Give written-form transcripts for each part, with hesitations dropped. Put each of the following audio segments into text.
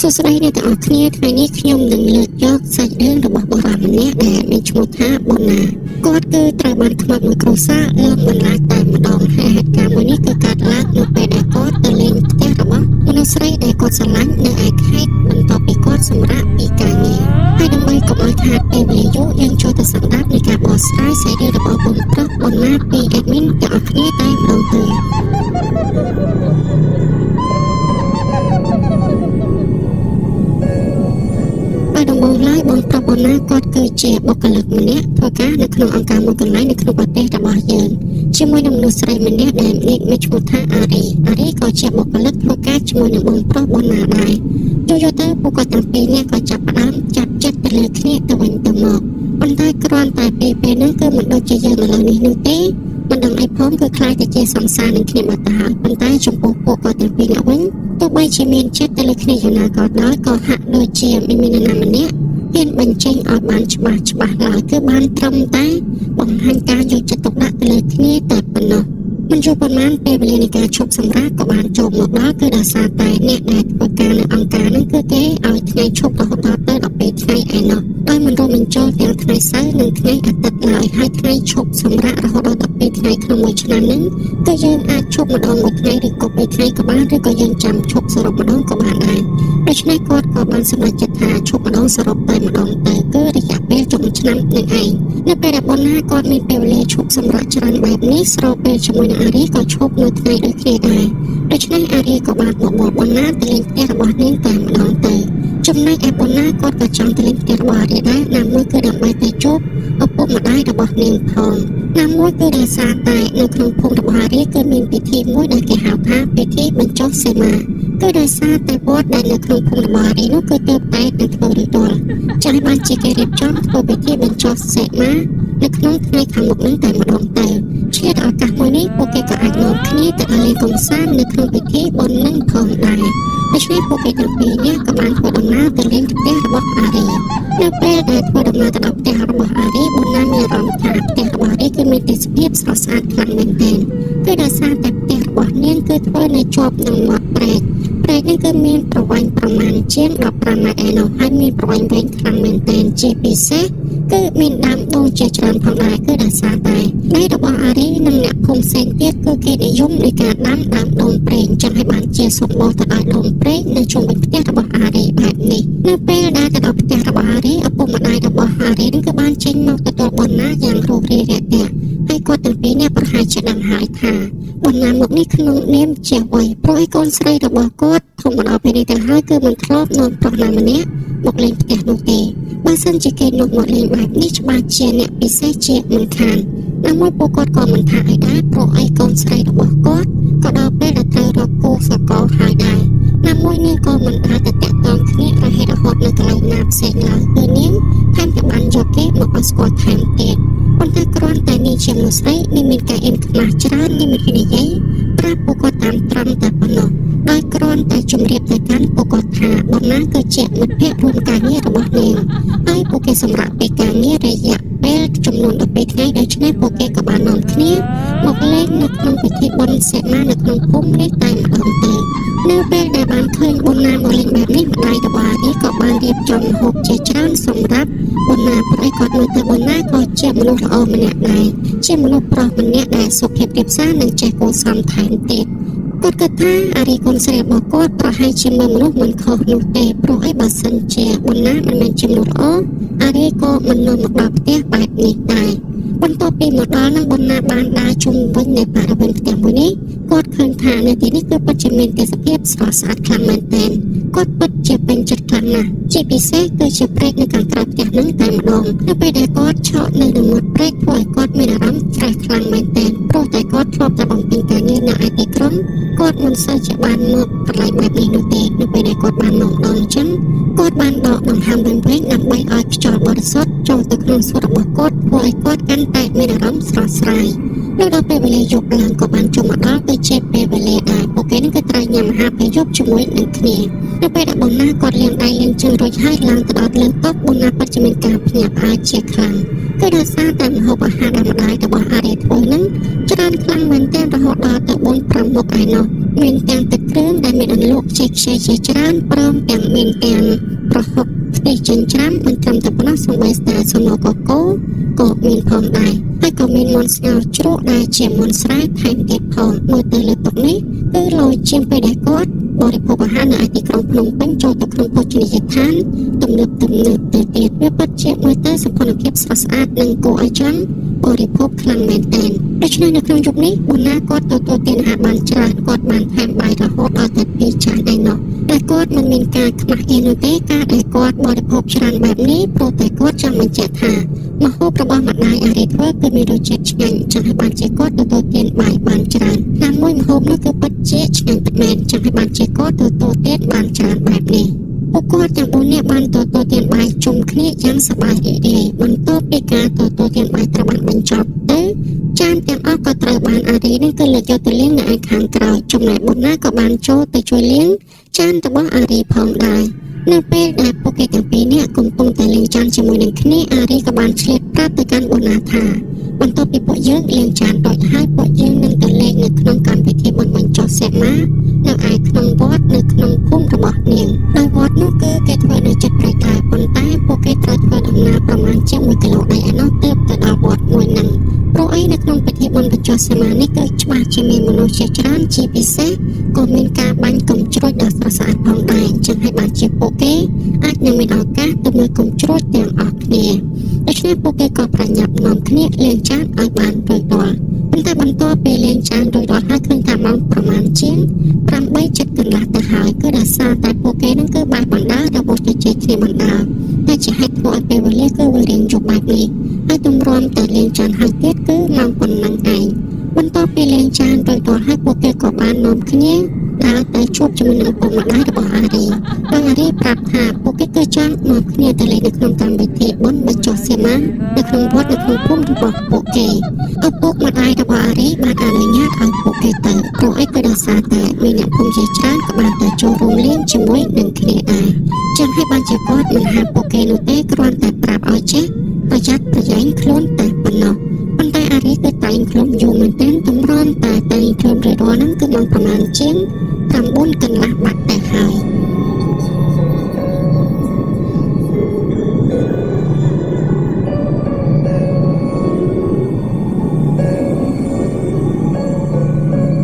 សួស្តីអ្នកទាំងអស់គ្នាថ្ងៃនេះខ្ញុំនឹងលើកយកសាច់រឿងរបស់បុរសម្នាក់ដែលមានឈ្មោះថាប៊ុនណាគាត់គឺត្រូវបានខ្មោចមួយគ្រួសារលងបន្លាចតែម្ដងហើយហេតុការណ៍មួយនេះគឺកើតឡើងនៅពេលដែលគាត់ទៅលេងផ្ទះរបស់មនុស្សស្រីដែលគាត់ស្រឡាញ់នៅឯខេត្តបន្ទាប់ពីគាត់សម្រាកពីការងារហើយដើម្បីកុំឲ្យខាតពេលវេលាយូរយើងចូលទៅស្ដាប់នៃការបកស្រាយសាច់រឿងរបស់បងប្រុសប៊ុនណាពី admin ទាំងអស់គ្នាតែម្ដងទៅដំបូងឡើយបងប្រុសប៊ុនណាគាត់គឺជាបុគ្គលិកម្នាក់ធ្វើការនៅក្នុងអង្គការមួយកន្លែងនៅក្នុងប្រទេសរបស់យើងជាមួយនឹងមនុស្សស្រីម្នាក់ដែលមានឈ្មោះថាអារីក៏ជាបុគ្គលិកធ្វើការជាមួយនឹងបងប្រុសប៊ុនណាដែរយូរទៅពួកគាត់ទាំងពីរនាក់ក៏ចាប់ផ្ដើមចាប់ចិត្តទៅលើគ្នាទៅវិញទៅមកប៉ុន្តែគ្រាន់តែពេលហ្នឹងគឺមិនដូចជាយើងឥឡូវនេះនោះទេមិនដឹងអីផងគឺខ្លាចតែជាសង្សារនឹងគ្នាបាត់ទៅហើយប៉ុន្តែចំពោះពួកគាត់ទាំងពីរនាក់វិញទោះបីជាមានចិត្តទៅលើគ្នាយ៉ាងណាក៏ដោយក៏ហាក់ដូចជាមិនមាននរណាម្នាក់ហ៊ានបញ្ចេញឲ្យបានច្បាស់ឡើយគឺបានត្រឹមតែបង្ហាញការយកចិត្តទុកដាក់ទៅលើគ្នាតែប៉ុណ្ណោះមិនយូរប៉ុន្មានពេលវេលានៃការឈប់សម្រាកក៏បានចូលមកដល់គឺដោយសារតែអ្នកដែលធ្វើការនៅអង្គការហ្នឹងគឺគេឲ្យថ្ងៃឈប់រហូតដល់ទៅ12ថ្ងៃឯណោះដោយមិនរួមបញ្ចូលទាំងថ្ងៃសៅរ៍និងថ្ងៃអាទិត្យឡើយហើយថ្ងៃឈប់សម្រាករហូតដល់12ថ្ងៃក្នុងមួយឆ្នាំហ្នឹងគឺយើងអាចឈប់ម្ដងមួយថ្ងៃឬក៏2ថ្ងៃក៏បានឬក៏យើងចាំឈប់សរុបម្ដងក៏បានដែរដូច្នេះគាត់ក៏បានសម្រេចចិត្តថាឈប់ម្ដងសរុបតែម្ដងទៅគឺរយៈពេលចុងឆ្នាំនឹងឯងនៅពេលដែលប៊ុនណាគាត់មានពេលវេលាឈប់សម្រាកច្រើនបែបនេះស្របពេលជាមួយនឹងអារីក៏ឈប់នៅថ្ងៃដូចគ្នាដែរដូច្នេះអារីក៏បានបបួលប៊ុនណាទៅលេងផ្ទះរបស់នាងតែម្ដងទៅចំណែកឯប៊ុនណាគាត់ក៏ចង់ទៅលេងផ្ទះរបស់អារីដែរណាមួយគឺដើម្បីទៅជួបឪពុកម្ដាយរបស់នាងផងណាមួយគឺដោយសារតែនៅក្នុងភូមិរបស់អារីគឺមានពិធីមួយដែលគេហៅថាពិធីបញ្ចុះសេមាគឺដោយសារតែវត្តដែលនៅក្នុងភូមិរបស់អារីនោះគឺទើបតែនឹងធ្វើរីដលចាស់បានជាគេរៀបចំធ្វើពិធីបញ្ចុះសេមានៅក្នុងថ្ងៃខាងមុខនេះតែម្ដងទៅឆ្លៀតឱកាសមួយនេះពួកគេក៏អាចនាំគ្នាទៅលេងកម្សាន្តនៅក្នុងពិធីបុណ្យនឹងផងដែរដូច្នេះពួកគេទាំងពីរនាក់ក៏បានធ្វើដំណើរទៅលេងផ្ទះរបស់អារីនៅពេលដែលធ្វើដំណើរទៅដល់ផ្ទះរបស់អារីប៊ុនណាមានអារម្មណ៍ថាផ្ទះរបស់អារីគឺមានទេសភាពស្រស់ស្អាតខ្លាំងមែនទែនគឺដោយសារតែផ្ទះរបស់នាងគឺធ្វើនៅជាប់នឹងមាត់ព្រែកនេះគឺមានប្រវែងប្រមាណជាង15ម៉ែត្រឯណោះហើយមានប្រវែងវែងខ្លាំងមែនទែនជាពិសេសគឺមានដើមដូងជាច្រើនផងដែរគឺដោយសារតែដីរបស់អារីនិងអ្នកភូមិផ្សេងទៀតគឺគេនិយមនៃការដាំដើមដូងប្រេងចឹងឲ្យបានជាសម្បូរទៅដោយដូងប្រេងនៅជុំវិញផ្ទះរបស់អារីបែបនេះនៅពេលដែលទៅដល់ផ្ទះរបស់អារីឪពុកម្ដាយរបស់អារីនឹងក៏បានចេញមកទទួលប៊ុនណាយ៉ាងរួសរាយរាក់ទាក់ហើយគាត់ទាំងពីរនាក់ប្រហែលជាដឹងហើយថាប៊ុនណាមកនេះក្នុងនាមជាអ្វីព្រោះឯកូនស្រីរបស់គាត់ធំមកដល់ពេលនេះទៅហើយគឺមិនធ្លាប់នាំប្រុសណាម្នាក់មកលេងផ្ទះនោះទេបើសិនជាគេនាំមកលេងបែបនេះច្បាស់ជាអ្នកពិសេសជាមិនខានណាមួយពួកគាត់ក៏មិនថាអីដែរព្រោះឯកូនស្រីរបស់គាត់ក៏ដល់ពេលដែលត្រូវរកគូសកលហើយដែរណាមួយនាងក៏មិនអាចទៅតាក់ទងគ្នារហេតុរហូតនៅកន្លែងណាផ្សេងឡើយគឺនាងថែមទាំងបានយកគេមកឲ្យស្គាល់ថែមទៀតប៉ុន្តែគ្រាន់តែនាងជាមនុស្សស្រីមានការអៀនខ្មាស់ច្រើននាងមិនហ៊ាននិយាយប្រាប់ពួកគាត់តាមត្រង់តែប៉ុណ្ណោះដោយគ្រាន់តែជម្រាបទៅកាន់ពួកគាត់ថាប៊ុនណាគឺជាមិត្តភក្តិរួមការងាររបស់នាងហើយពួកគេសម្រាប់ពីការងាររយៈពេលចំនួន12ថ្ងៃដូច្នេះពួកគេក៏បាននាំគ្នាមកលេងនៅក្នុងពិធីបុណ្យសេមានៅក្នុងភូមិនេះតែម្ដងទៅនៅពេលដែលបានឃើញប៊ុនណាមកលេងបែបនេះម្ដាយរបស់អារីក៏បានរៀបចំម្ហូបជាច្រើនសម្រាប់ប៊ុនណាព្រោះគាត់មើលទៅប៊ុនណាក៏ជាមនុស្សល្អម្នាក់ដែរជាមនុស្សប្រុសម្នាក់ដែលសុភាពរាបសារនិងចេះគួរសមថែមទៀតគាត់គិតថាអារីកូនស្រីរបស់គាត់ប្រហែលជាមើលមនុស្សមិនខុសនោះទេព្រោះបើសិនជាប៊ុនណាមិនមែនជាមនុស្សល្អអារីក៏មិននាំមកដល់ផ្ទះបែបនេះដែរបន្ទាប់ពីមកដល់នឹងប៊ុនណាបានដើរជុំវិញនៅបរិវេណផ្ទះមួយនេះគាត់ឃើញថានៅទីនេះគឺពិតជាមានទេសភាពស្រស់ស្អាតខ្លាំងមែនទែនគាត់ពិតជាពេញចិត្តខ្លាំងណាស់ជាពិសេសគឺជាព្រែកនៅខាងក្រៅផ្ទះនឹងតែម្ដងនៅពេលដែលគាត់ឆក់នៅមាត់ព្រែកធ្វើឲ្យគាត់មានអារម្មណ៍ស្រេះខ្លាំងមែនទែនព្រោះតែគាត់ធ្លាប់តែបំពេញការងារនៅឯទីក្រុងគាត់មិនសូវជាបានមកកន្លែងបែបនេះនោះទេនៅពេលដែលគាត់បានមកដល់អញ្ចឹងគាត់បានដកដង្ហើមវិញដើម្បីឲ្យខ្យល់បរិសុទ្ធចូលទៅក្នុងសួតរបស់គាត់ធ្វើឲ្យគាត់កាន់តែមានអារម្មណ៍ស្រស់ស្រាយនៅដល់ពេលវេលាយប់ឡើងក៏បានចូលមកដល់ទៅជាពេលវេលាដែលពួកគេនឹងក៏ត្រូវញ៉ាំអាហារពេលយប់ជាមួយនឹងគ្នា នៅពេលដែលបងណាគាត់លាងដៃលាងជើងរួចហើយឡើងទៅដល់លើតុបងណាពិតជាមានការភ្ញាក់ផ្អើលជាខ្លាំងគឺដោយសារតែម្ហូបអាហារដែលម្ដាយរបស់អារីធ្វើនឹងច្រើនខ្លាំងមែនទែនរហូតដល់ទៅ4-5មុខឯណោះមានទាំងទឹកគ្រឿងដែលមានអន្លក់ខ្ចីជាច្រើនព្រមទាំងមានទាំងប្រហុកខ្ទិះចិញ្ច្រាំមិនត្រឹមតែប៉ុណ្ណោះសូម្បីតែសំណកកូក៏មានផងដែរហើយក៏មានមាន់ស្ងោរជ្រក់ដែលជាមាន់ស្រែថែមទៀតផងមើលទៅលើតុនេះគឺលយជាងពេលដែលគាត់បរិភោគអាហារនៅឯទីក្រុងភ្នំពេញចូលទៅក្នុងភោជនីយដ្ឋានទំនើបទៅទៀតវាពិតជាមើលទៅសោភ័ណភាពស្រស់ស្អាតនិងគួរឲ្យចង់បរិភោគខ្លាំងមែនទែនដូច្នេះនៅក្នុងយប់នេះបងណាគាត់ទទួលទានអាហារបានច្រើនគាត់បានថែមបាយរហូតដល់តែ2ចានឯណោះតែគាត់មិនមានការខ្មាស់អៀននោះទេការដែលគាត់បរិភោគច្រើនបែបនេះព្រោះតែគាត់ចង់បញ្ជាក់ថាម្ហូបរបស់ម្ដាយអារីធ្វើគឺមានរសជាតិឆ្ងាញ់ចង់ឲ្យបានជាគាត់ទទួលទានបាយបានច្រើនណាមួយម្ហូបនោះគឺពិតជាឆ្ងាញ់ពិតមែនចង់ឲ្យបានជាគាត់ទទួលទានបានច្រើនបែបនេះពួកគាត់ទាំង4នាក់បានទទួលទានបាយជុំគ្នាយ៉ាងសប្បាយរីករាយបន្ទាប់ពីការទទួលទានបាយត្រូវបានបញ្ចប់ទៅចានទាំងអស់ក៏ត្រូវបានអារីនឹងគឺលើកយកទៅលាងនៅឯខាងក្រោយចំណែកបុណ្ណាក៏បានចូលទៅជួយលាងចានរបស់អារីផងដែរនៅពេលដែលពួកគេទាំងពីរនាក់កំពុងតែលាងចានជាមួយនឹងគ្នាអារីក៏បានឆ្លៀតប្រាប់ទៅកាន់បុណ្ណាថាបន្ទាប់ពីពួកយើងលាងចានរួចហើយពួកយើងនឹងទៅលេងនៅក្នុងកម្មវិធីបុណ្យបញ្ចុះសែមានៅឯក្នុងវត្តនៅក្នុងភូមិរបស់នាងដោយវត្តនោះគឺគេធ្វើនៅជិតព្រៃក្រាប៉ុន្តែពួកគេត្រូវធ្វើដំណើរប្រមាណជា1គីឡូដែរឯណោះទើបទៅដល់វត្តមួយហ្នឹងព្រោះអីនៅក្នុងពិធីបុណ្យបញ្ចុះសែមានេះគឺច្បាស់ជាមានមនុស្សជាច្រើនជាពិសេសក៏មានការបាញ់កុំជ្រួចដ៏ស្រស់ស្អាតផងដែរចឹងហើយបានជាពួកគេអាចនឹងមានឱកាសទៅមើលកុំជ្រួចទាំងអស់គ្នាដូច្នេះពួកគេក៏ប្រញាប់នាំគ្នាលាងចានឲ្យបានរួចរាល់ប៉ុន្តែបន្ទាប់ពីលាងចានរួចរាល់ហើយឃើញថាម៉ោងប្រមាណជាង8:00កន្លះទៅហើយគឺដោយសារតែពួកគេនឹងគឺបានបណ្ដារបស់ជជែកគ្នាបណ្ដាតែជាហេតុធ្វើឲ្យពេលវេលាគឺវារៀងយប់បែបនេះហើយទម្រាំតែលាងចានហើយទៀតគឺម៉ោងប៉ុណ្ណឹងឯងបន្ទាប់ពីលាងចានរួចរាល់ហើយពួកគេក៏បាននាំគ្នាដើរទៅជួបជាមួយនឹងឪពុកម្ដាយរបស់អារីដោយអារីប្រាប់ថាពួកគេគឺចង់នាំគ្នាទៅលេងនៅក្នុងកម្មវិធីបុណ្យបញ្ចុះសែមានៅក្នុងវត្តនៅក្នុងភូមិរបស់ពួកគេឪពុកម្ដាយរបស់អារីបានអនុញ្ញាតឲ្យពួកគេទៅព្រោះអីក៏ដោយសារតែមានអ្នកភូមិជាច្រើនក៏បានទៅចូលរួមលេងជាមួយនឹងគ្នាដែរចឹងហើយបានជាគាត់មិនហាមពួកគេនោះទេគ្រាន់តែប្រាប់ឲ្យចេះប្រយ័ត្នប្រយែងខ្លួនតែប៉ុណ្ណោះប៉ុន្តែអារីគឺតែងខ្លួនយូរមែនទែនទម្រាំតែតែងខ្លួនរាល់ហ្នឹងគឺមកប្រហែលជាង9 កន្លះបាត់ទៅហើយ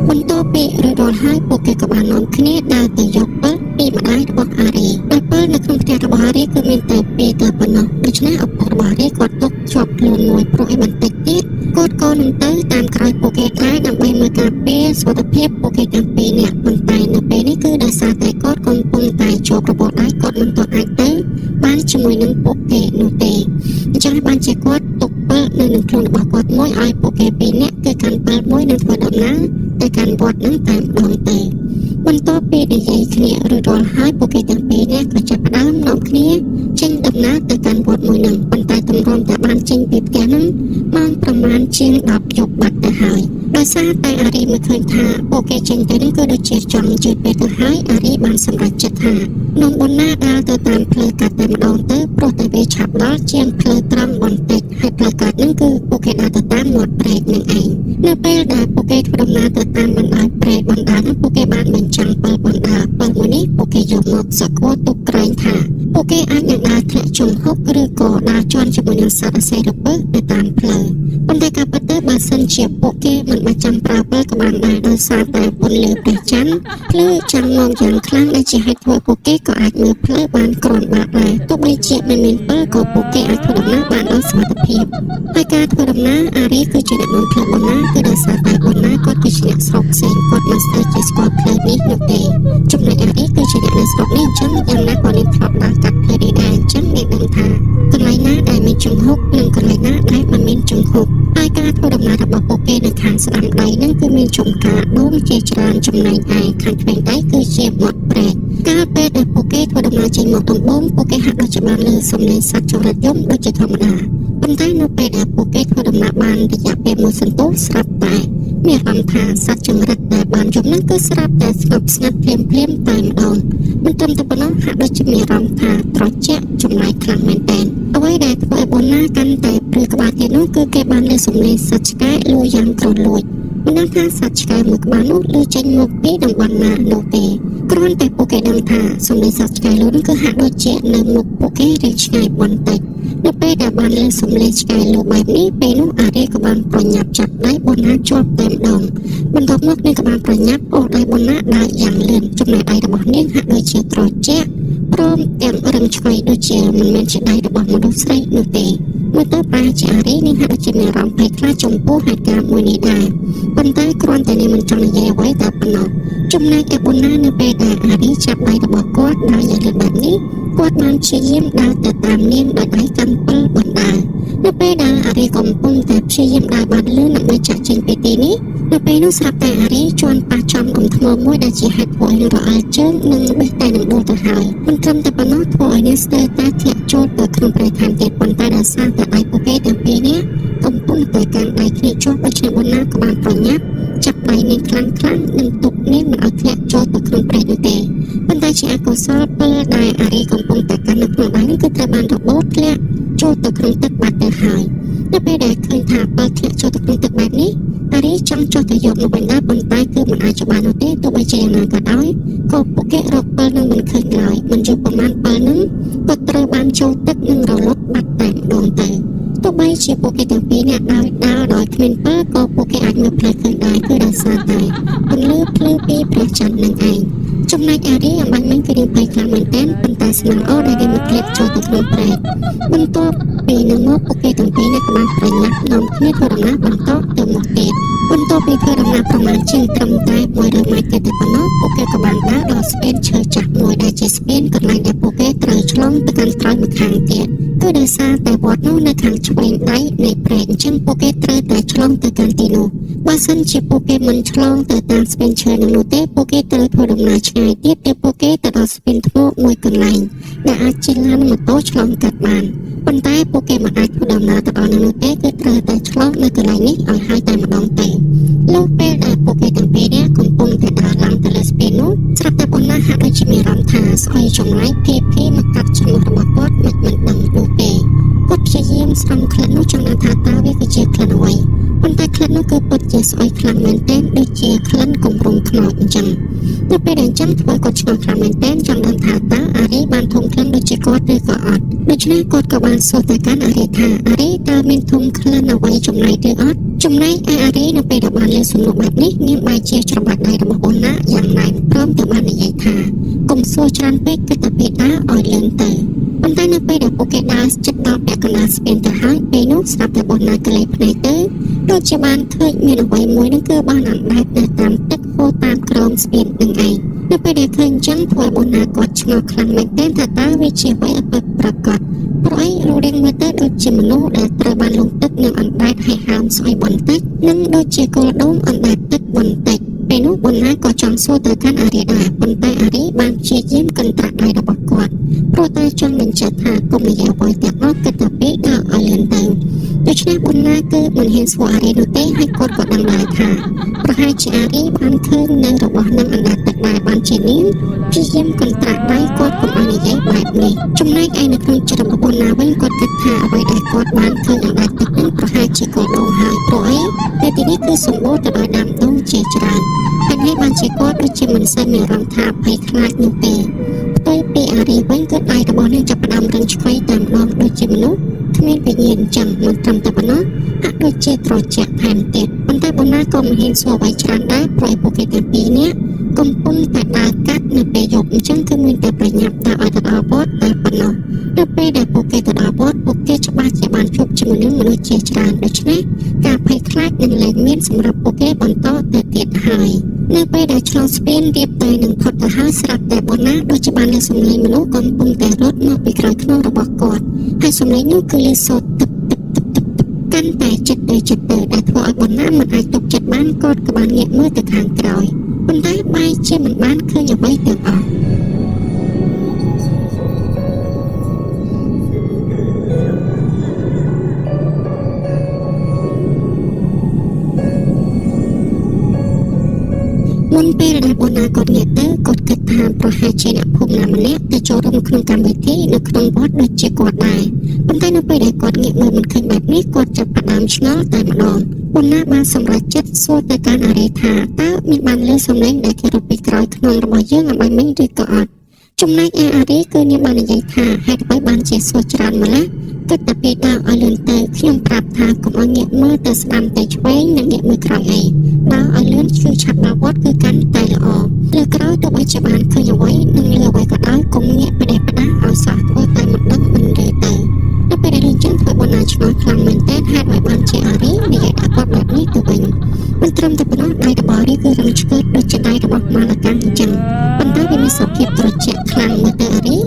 បន្ទាប់ពីរួចរាល់ហើយពួកគេក៏បាននាំគ្នាដើរទៅយកពិលពីម្ដាយរបស់អារីដោយពិលនៅក្នុងផ្ទះរបស់អារីគឺមានតែ2តែប៉ុណ្ណោះដូច្នេះឪពុករបស់អារីគាត់ទុកជាប់ខ្លួនមួយព្រោះឲ្យបន្តិចទៀតគាត់ក៏នឹងទៅតាមក្រោយពួកគេដែរដើម្បីមើលការពារសុខភាពពួកគេទាំងពីរនាក់ប៉ុន្តែនៅពេលនេះគឺដោយសារតែគាត់កំពុងតែជាប់របបដែរគាត់មិនទាន់អាចទៅបានជាមួយនឹងពួកគេនោះទេអញ្ចឹងបានជាគាត់ទុកពិលនៅនឹងខ្លួនរបស់គាត់មួយឲ្យពួកគេពីរនាក់គឺកាន់ពិលមួយនឹងធ្វើដំណើរទៅកាន់វត្តនឹងតែម្ដងទៅបន្ទាប់ពីនិយាយគ្នារួចរាល់ហើយពួកគេទាំងពីរនាក់ក៏ចាប់ផ្ដើមនាំគ្នាចេញដំណើរទៅកាន់វត្តមួយនឹងប៉ុន្តែទម្រាំតែបានចេញពីផ្ទះនឹងម៉ោងប្រមាណជាង10 យប់បាត់ទៅហើយដោយសារតែអារីមើលឃើញថាពួកគេចេញទៅនេះក៏ដូចជាចង់ជឿពេលទៅហើយអារីបានសម្រេចចិត្តថានាំបុណ្ណាដើរទៅតាមផ្លូវកាត់តែម្ដងទៅព្រោះតែវាឆាប់ដល់ជាងផ្លូវត្រង់បន្តិចហើយផ្លូវកាត់នឹងគឺពួកគេដើរទៅតាមមាត់ព្រែកនឹងឯងនៅពេលដែលពួកគេធ្វើដំណើរទៅតាមបណ្ដោយព្រែកបណ្ដានោះពួកគេបានបញ្ចាំងពិលបណ្ដាពិលមួយនេះពួកគេយកមកសក្គាល់ទុកក្រែងថាពួកគេអាចនឹងដើរធ្លាក់ជន់ហុកឬក៏ដើរជន់ជាមួយនឹងសត្វអសេរពើទៅតាមផ្លូវប៉ុន្តែការពិតទៅបើសិនជាពួកគេមិនបាច់ចាំប្រើពិលក៏បានដែរដោយសារតែពន្លឺព្រះច័ន្ទភ្លឺចាំងមកយ៉ាងខ្លាំងដែលជាហេតុធ្វើពួកគេក៏អាចមើលផ្លូវបានគ្រាន់បាក់ដែរទោះបីជាមិនមានពិលក៏ពួកគេអាចធ្វើដំណើរបានដោយសុវត្ថិភាពហើយការធ្វើដំណើរអារីគឺជាអ្នកនាំផ្លូវបណ្ណាគឺដោយសារតែបណ្ណាគាត់គឺជាអ្នកស្រុកផ្សេងគាត់មិនស្ទើរជាស្គាល់ផ្លូវនេះនោះទេចំណែកអារីគឺជាអ្នកនៅស្រុកនេះអញ្ចឹងយ៉ាងណាក៏នាងធ្លាប់ដើរកាត់ផ្លូវនេះដែរអញ្ចឹងនាងដឹងថាកន្លែងណាដែលមានជំហុកនិងកន្លែងណាដែលមិនមានជំហុកហើយការធ្វើដំណើររបស់ពួកគេនៅខាងស្ដាំដៃនឹងគឺមានចំការដួងជាច្រើនចំណែកឯខាងឆ្វេងដៃគឺជាមាត់ព្រែកកាលពេលដែលពួកគេធ្វើដំណើរចេញមកដំបូងពួកគេហាក់ដូចជាបានលើសំឡេងសត្វចង្រិតយំដូចជាធម្មតាប៉ុន្តែនៅពេលដែលពួកគេធ្វើដំណើរបានរយៈពេលមួយសន្ទុះស្រាប់តែ មានអារម្មណ៍ថាសត្វចង្រិតដែលបានយំនឹងគឺស្រាប់តែស្ងប់ស្ងាត់ភ្លាមៗតែម្ដងមិនត្រឹមតែប៉ុណ្ណោះហាក់ដូចជាមានអារម្មណ៍ថាត្រជាក់ចម្លែកខ្លាំងមែនទែនអ្វីដែលធ្វើឲ្យបូណាកាន់តែព្រឺក្បាលទៀតនោះគឺគេបានលើសំឡេងសត្វឆ្កែលួយ៉ាងក្រលួចមិនដឹងថាសត្វឆ្កែមួយក្បាលនោះលើចេញមកពីតំបន់ណានោះទេគ្រាន់តែពួកគេដឹងថាសំឡេងសត្វឆ្កែលួនោះគឺហាក់ដូចជានៅមុខពួកគេរីកឆ្ងាយបន្តិចនៅពេលដែលបានលើសំឡេងឆ្កែលួបែបនេះពេលនោះអារ៉េក៏បានប្រញាប់ចាប់ដៃបូណាជាប់តែម្ដងបន្ទាប់មកនាងក៏បានប្រញាប់អូសដៃបូណាដើរយ៉ាងលឿនចំណែកដៃរបស់នាងហាក់ដូចជាត្រជាក់ព្រមទាំងរឹងឆ្វេងដូចជាមិនមែនជាដៃរបស់មនុស្សស្រីនោះទេមើលទៅប្រហែលជាអារីនាងហាក់ដូចជាមានអារម្មណ៍ភ័យខ្លាចចំពោះហេតុការណ៍មួយនេះដែរប៉ុន្តែគ្រាន់តែនាងមិនចង់និយាយអ្វីតែប៉ុណ្ណោះចំណែកឯបូណានៅពេលដែលអារីចាប់ដៃរបស់គាត់ដើរយ៉ាងលឿនបែបនេះគាត់បានព្យាយាមដើរទៅតាមនាងដោយដៃកាន់ពិលបណ្ដានៅពេលដែលអារីកំពុងតែព្យាយាមដើរបានលឿនដើម្បីចាក់ចេញពីទីនេះនៅពេលនោះស្រាប់តែអារីជន់ប៉ះចំដុំថ្មមួយដែលជាហេតុធ្វើឲ្យរអិលជើងនិងបេះតែនឹងដួលទៅហើយមិនត្រឹមតែប៉ុណ្ណោះធ្វើឲ្យនាងស្ទើរតែធ្លាក់ចូលទៅក្នុងព្រៃឋានទៀតប៉ុន្តែដោយសារតែដៃពួកគេទាំងពីរនេះកំពុងតែកាន់ដៃគ្នាជាប់ដូច្នេះបូណាក៏បានប្រញាប់ចាប់ដៃនាងខ្លាំងៗនិងទប់នាងមិនឲ្យធ្លាក់ចូលទៅក្នុងព្រៃនោះទេប៉ុន្តែជាអកុសលពេលដែលអារីកំពុងតែកាន់នៅក្នុងដៃនេះគឺត្រូវបានរបូតធ្លាក់ចូលទៅក្នុងទឹកបាត់ទៅហើយនៅពេលដែលឃើញថាបើធ្លាក់ចូលទៅក្នុងទឹកបែបនេះអារីចង់ចុះទៅយកមកវិញដែរប៉ុន្តែគឺមិនអាចបាននោះទេទោះបីជាយ៉ាងណាក៏ដោយក៏ពួកគេរកពិលនឹងមិនឃើញឡើយមិនយល់ប្រមាណពិលនឹងក៏ត្រូវបានចូលទឹកនិងរលត់បាត់តែម្ដងទៅទោះបីជាពួកគេទាំងពីរអ្នកដើរដោយគ្មានពិលក៏ពួកគេអាចមើលផ្លែឃើញដែរគឺដោយសារតែពន្លឺភ្លឺពីព្រះច័ន្ទនឹងឯងចំណែកអារីអំបញ្ញមិញគឺរៀងភ័យខ្លាំងមែនទែនប៉ុន្តែស្នាមអូដែលគេមកធ្លាក់ចូលទៅក្នុងព្រែកបន្ទាប់ពីនឹងមកពួកគេទាំងពីរនេះក៏បានប្រញាប់នាំគ្នាធ្វើដំណើរបន្តទៅមុខទៀតបន្ទាប់ពីធ្វើដំណើរប្រមាណជាងត្រឹមតែ100ម៉ែត្រទេប៉ុណ្ណោះពួកគេក៏បានដើរដល់ស្ពានឈើចាស់មួយដែលជាស្ពានកន្លែងដែលពួកគេត្រូវឆ្លងទៅកាន់ក្រោយម្ខាងទៀតគឺដោយសារតែវត្តនោះនៅខាងឆ្វេងដៃនៃព្រែកអញ្ចឹងពួកគេត្រូវតែឆ្លងទៅកាន់ទីនោះបើសិនជាពួកគេមិនឆ្លងទៅតាមស្ពានឈើនោះទេពួកគេត្រូវធ្វើដំណើរឆ្ងាយទៀតទើបពួកគេទៅដល់ស្ពានថ្មមួយកន្លែងដែលអាចជិះឡានម៉ូតូឆ្លងកាត់បានប៉ុន្តែពួកគេមិនអាចធ្វើដំណើរទៅដល់នោះទេគឺត្រូវតែឆ្លងនៅកន្លែងនេះឲ្យហើយតែម្ដងទៅលុះពេលដែលពួកគេទាំងពីរនេះកំពុងតែដើរឡើងទៅលើស្ពាននោះស្រាប់តែបូណាហាក់ដូចជាមានអារម្មណ៍ថាស្អុយចម្លែកភីមកកាត់ចំណុចរបស់គាត់មិនដឹងនោះទេគាត់ព្យាយាមស្រង់ក្លិននោះចង់ដឹងថាតើវាគឺជាក្លិនអ្វីប៉ុន្តែក្លិននោះគឺពិតជាស្អុយខ្លាំងមែនទែនដូចជាក្លិនគម្រោងខ្មោចអញ្ចឹងនៅពេលដែលអញ្ចឹងធ្វើគាត់ឆ្ងល់ខ្លាំងមែនទែនចង់ដឹងថាតើអារីបានធំក្លិនដូចជាគាត់ឬក៏អត់ដូច្នេះគាត់ក៏បានសួរទៅកាន់អារីថាអារីតើមានធំក្លិនអ្វីចំណែកឬអត់ចំណែកឯអារីនៅពេលដែលបានលើសំណួរបែបនេះនាងបែរជាច្របាច់ដៃរបស់បូណាយ៉ាងណែនព្រមទាំងបាននិយាយថាកុំសួរច្រើនពេកគិតតែពីដើរឲ្យលឿនទៅប៉ុន្តែនៅពេលដែលពួកគេដើរជិតដល់ពាក់កណ្ដាលស្ពានទៅហើយពេលនោះស្រាប់តែបូណាក៏លេបភ្នែកទៅដូចជាបានឃើញមានអ្វីមួយនឹងគឺបានអណ្ដែតនៅតាមទឹកហូរតាមក្រោមស្ពាននឹងឯងនៅពេលដែលឃើញអញ្ចឹងធ្វើឲ្យបូណាគាត់ឆ្ងល់ខ្លាំងមែនទែនថាតើវាជាអ្វីអពិតប្រាកដព្រោះរូបរាងមើលទៅដូចជាមនុស្សដែលត្រូវបានលង់ទឹកនឹងអណ្ដែតឲ្យហើមស្អុយបន្តិចនិងដូចជាគោលដុំអណ្ដែតទឹកបន្តិចពេលនោះបូណាក៏ចង់សួរទៅកាន់អារីដែរប៉ុន្តែអារីបានព្យាយាមកន្ត្រាក់ដៃរបស់គាត់ព្រោះតែចង់បញ្ជាក់ថាកុំនិយាយអ្វីទាំងអស់គិតតែពីដើរឲ្យលឿនទៅដូច្នេះបូណាគឺមិនហ៊ានសួរអារីនោះទេហើយគាត់ក៏ដឹងដែរថាប្រហែលជាអារីបានឃើញនៅរបស់នឹងអណ្ដែតទឹកដែរបានជានាងព្យាយាមកន្ត្រាក់ដៃគាត់កុំឲ្យនិយាយបែបនេះចំណែកឯនៅក្នុងចិត្តរបស់បូណាវិញគាត់គិតថាអ្វីដែលគាត់បានឃើញអណ្ដែតទឹកនេះប្រហែលជាគោលដងហើយព្រោះតែទីនេះគឺសម្បូរទៅដោយដើមដូងជាច្រើនហេតុនេះបានជាគាត់ដូចជាមិនសូវមានអារម្មណ៍ថាភ័យខ្លាចនោះទេផ្ទុយពីអារីវិញគឺដៃរបស់នាងចាប់ផ្ដើមរឹងឆ្វេងតាមដងដូចជាមនុស្សគ្មានវិញ្ញាណចឹងមិនត្រឹមតែប៉ុណ្ណោះហាក់ដូចជាត្រជាក់ថែមទៀតប៉ុន្តែបូណាក៏មិនហ៊ានសួរអ្វីច្រើនដែរព្រោះពួកគេទាំងពីរនេះកំពុងតែដើរកាត់នៅពេលយប់អញ្ចឹងគឺមានតែប្រញាប់ដើរឲ្យទៅដល់វត្តតែប៉ុណ្ណោះនៅពេលដែលពួកគេទៅដល់វត្តពួកគេច្បាស់ជាបានជួបជាមួយនឹងមនុស្សជាច្រើនដូច្នេះការភ័យខ្លាចនឹងលែងមានសម្រាប់ពួកគេបន្តទៅទៀតហើយនៅពេលដែលឆ្លងស្ពានរៀបតែនឹងផុតទៅហើយស្រាប់តែបូណាដូចជាបានលើសំឡេងមនុស្សកំពុងតែរត់មកពីក្រោយខ្នងរបស់គាត់ហើយសំឡេងនោះគឺលើសូរទឹកកាន់តែចិត្តទៅដែលធ្វើឲ្យបូណាមិនអាចទប់ចិត្តបានគាត់ក៏បានងាកមើលទៅខាងក្រោយប៉ុន្តែបែរជាមិនបានឃើញអ្វីទាំងអស់ មុនពេលដែលបូណាគាត់ងាកទៅគាត់គិតថាប្រហែលជាអ្នកភូមិណាម្នាក់ទៅចូលរួមក្នុងកម្មវិធីនៅក្នុងវត្តដូចជាគាត់ដែរប៉ុន្តែនៅពេលដែលគាត់ងាកមើលមិនឃើញបែបនេះគាត់ចាប់ផ្ដើមឆ្ងល់តែម្ដងបូណាបានសម្រេចចិត្តសួរទៅកាន់អារីថាតើមានបានលើសំឡេងដែលគេរត់ពីក្រោយខ្នងរបស់យើងឲ្យបានមិញឬក៏អត់ចំណែកឯអារីគឺនាងបាននិយាយថាហេតុអ្វីបានជាសួរច្រើនម្ល៉េះគិតតែពីដើមឲ្យលឿនទៅខ្ញុំប្រាប់ថាកុំឲ្យងាកមើលទៅស្ដាំទៅឆ្វេងនិងងាកមើលក្រោយឯងដើរឲ្យលឿនគឺឆាប់ដល់វត្តគឺកាន់តែល្អលើក្រោយទៅបីជាបានឃើញអ្វីនិងលើអ្វីក៏ដោយកុំងាកផ្ដេសផ្ដាសឲ្យសោះធ្វើតែមិនដឹងមិនរើទៅនៅពេលដែលយើងធ្វើបណ្ណាឆ្នោតខ្លាំងមែនទែនហេតុអ្វីបានជាអារីនិយាយថាគាត់បែបនេះទៅវិញមិនត្រឹមតែប៉ុណ្ណោះដៃរបស់អារីគឺរឹងឆ្កឹតដូចជាដៃរបស់ម៉ាឡាកាំងអញ្ចឹងប៉ុន្តែវាមានសភាពត្រជាក់ខ្លាំងមើលទៅអារី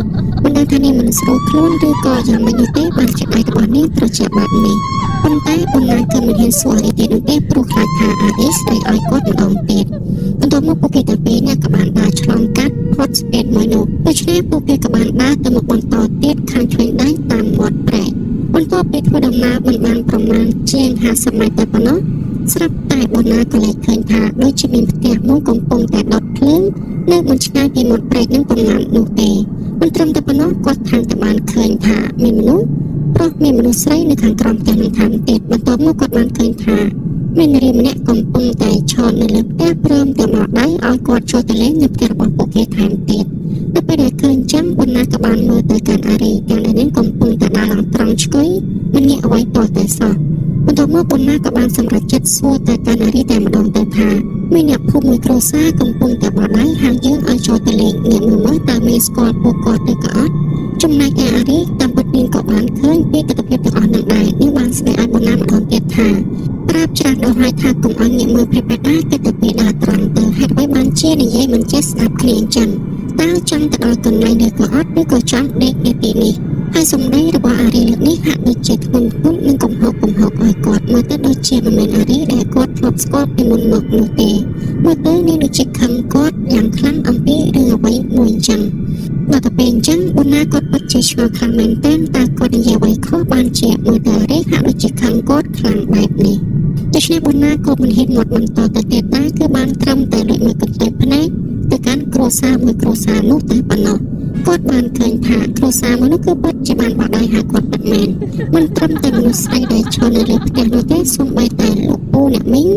មិនដឹងថានាងមិនស្រួលខ្លួនឬក៏យ៉ាងម៉េចនោះទេបានជាដៃរបស់នាងត្រជាក់បែបនេះប៉ុន្តែប៉ុណ្ណាក៏មិនហ៊ានសួរអារីទេនោះទេព្រោះខ្លាចថាអារីស្ដីឲ្យគាត់ម្ដងទៀតបន្ទាប់មកពួកគេទាំងពីរនាក់ក៏បានដើរឆ្លងកាត់ផុតស្ពានមួយនោះដូច្នេះពួកគេក៏បានដើរទៅមុខបន្តទៀតខាងឆ្វេងដៃតាមមាត់ព្រែកបន្ទាប់ពីធ្វើដំណើរបានប្រមាណជាង50ម៉ែត្រទៅប៉ុណ្ណោះស្រាប់តែបូណាក៏លែងឃើញថាដូចជាមានផ្ទះមួយកំពុងតែដុតភ្លើងនៅមិនឆ្ងាយពីមាត់ព្រែកនឹងប៉ុន្មាននោះទេមិនត្រឹមតែប៉ុណ្ណោះគាត់ថែមទាំងបានឃើញថាមានមនុស្សប្រុសមានមនុស្សស្រីនៅខាងក្រោមផ្ទះនឹងថែមទៀតបន្ទាប់មកគាត់បានឃើញថាមាននារីម្នាក់កំពុងតែឈរនៅលើផ្ទះព្រមទាំងមកដៃឲ្យគាត់ចូលទៅលេងនៅផ្ទះរបស់ពួកគេថែមទៀតនៅពេលដែលឃើញចឹងបូណាក៏បានមើលទៅកាន់អារីទាំងដែលនាងកំពុងតែដើរឡើងត្រង់ឆ្កុយមិនងាកអ្វីតតែសោះបន្ទាប់មកបូណាក៏បានសម្រេចចិត្តសួរទៅកាន់អារីតែម្ដងទៅថាមានអ្នកភូមិមួយគ្រួសារកំពុងតែបដៃហាងយើងឲ្យចូលទៅលេងងាកមើលតើមានស្គាល់ពួកគាត់ឬក៏អត់ចំណែកឯអារីតាមពិតនាងក៏បានឃើញពីទស្សនវិជ្ជាទាំងអស់នឹងដែរនាងបានស្ដីឲ្យបូណាម្ដងទៀតថាប្រាប់ច្រើនដល់ហើយថាកុំឲ្យងាកមើលភេទដែរគិតទៅពីដើរត្រង់ទៅហេតុអ្វីបានជានិយាយមិនចេះស្ដាប់គ្នាអញ្ចឹងតើចង់ទៅដល់កន្លែងឬក៏អត់ឬក៏ចង់ដេកនៅទីនេះហើយសម្ដីរបស់អារីលើកនេះហាក់ដូចជាធ្ងន់ធ្ងរនិងកំហុសឲ្យគាត់មើលទៅដូចជាមិនមែនអារីដែលគាត់ធ្លាប់ស្គាល់ពីមុនមកនោះទេមើលទៅនាងដូចជាខឹងគាត់យ៉ាងខ្លាំងអំពីរឿងអ្វីមួយអញ្ចឹងដល់តែពេលអញ្ចឹងបូណាគាត់ពិតជាឆ្ងល់ខ្លាំងមែនទែនតើគាត់និយាយអ្វីខុសបានជាមើលទៅអារីហាក់ដូចជាខឹងគាត់ខ្លាំងបែបនេះដូច្នេះបូណាក៏មិនហ៊ានមកបន្តទៅទៀតដែរគឺបានត្រឹមតែលួចមើលកន្ទុយភ្នែកទៅកាន់គ្រួសារមួយគ្រួសារនោះតែប៉ុណ្ណោះគាត់បានឃើញថាគ្រួសារមួយនោះគឺពិតជាបានបដិហៅគាត់ពិតមែនមិនត្រឹមតែមនុស្សស្រីដែលឈរនៅលើផ្ទះនោះទេសូម្បីតែលោកពូអ្នកមីង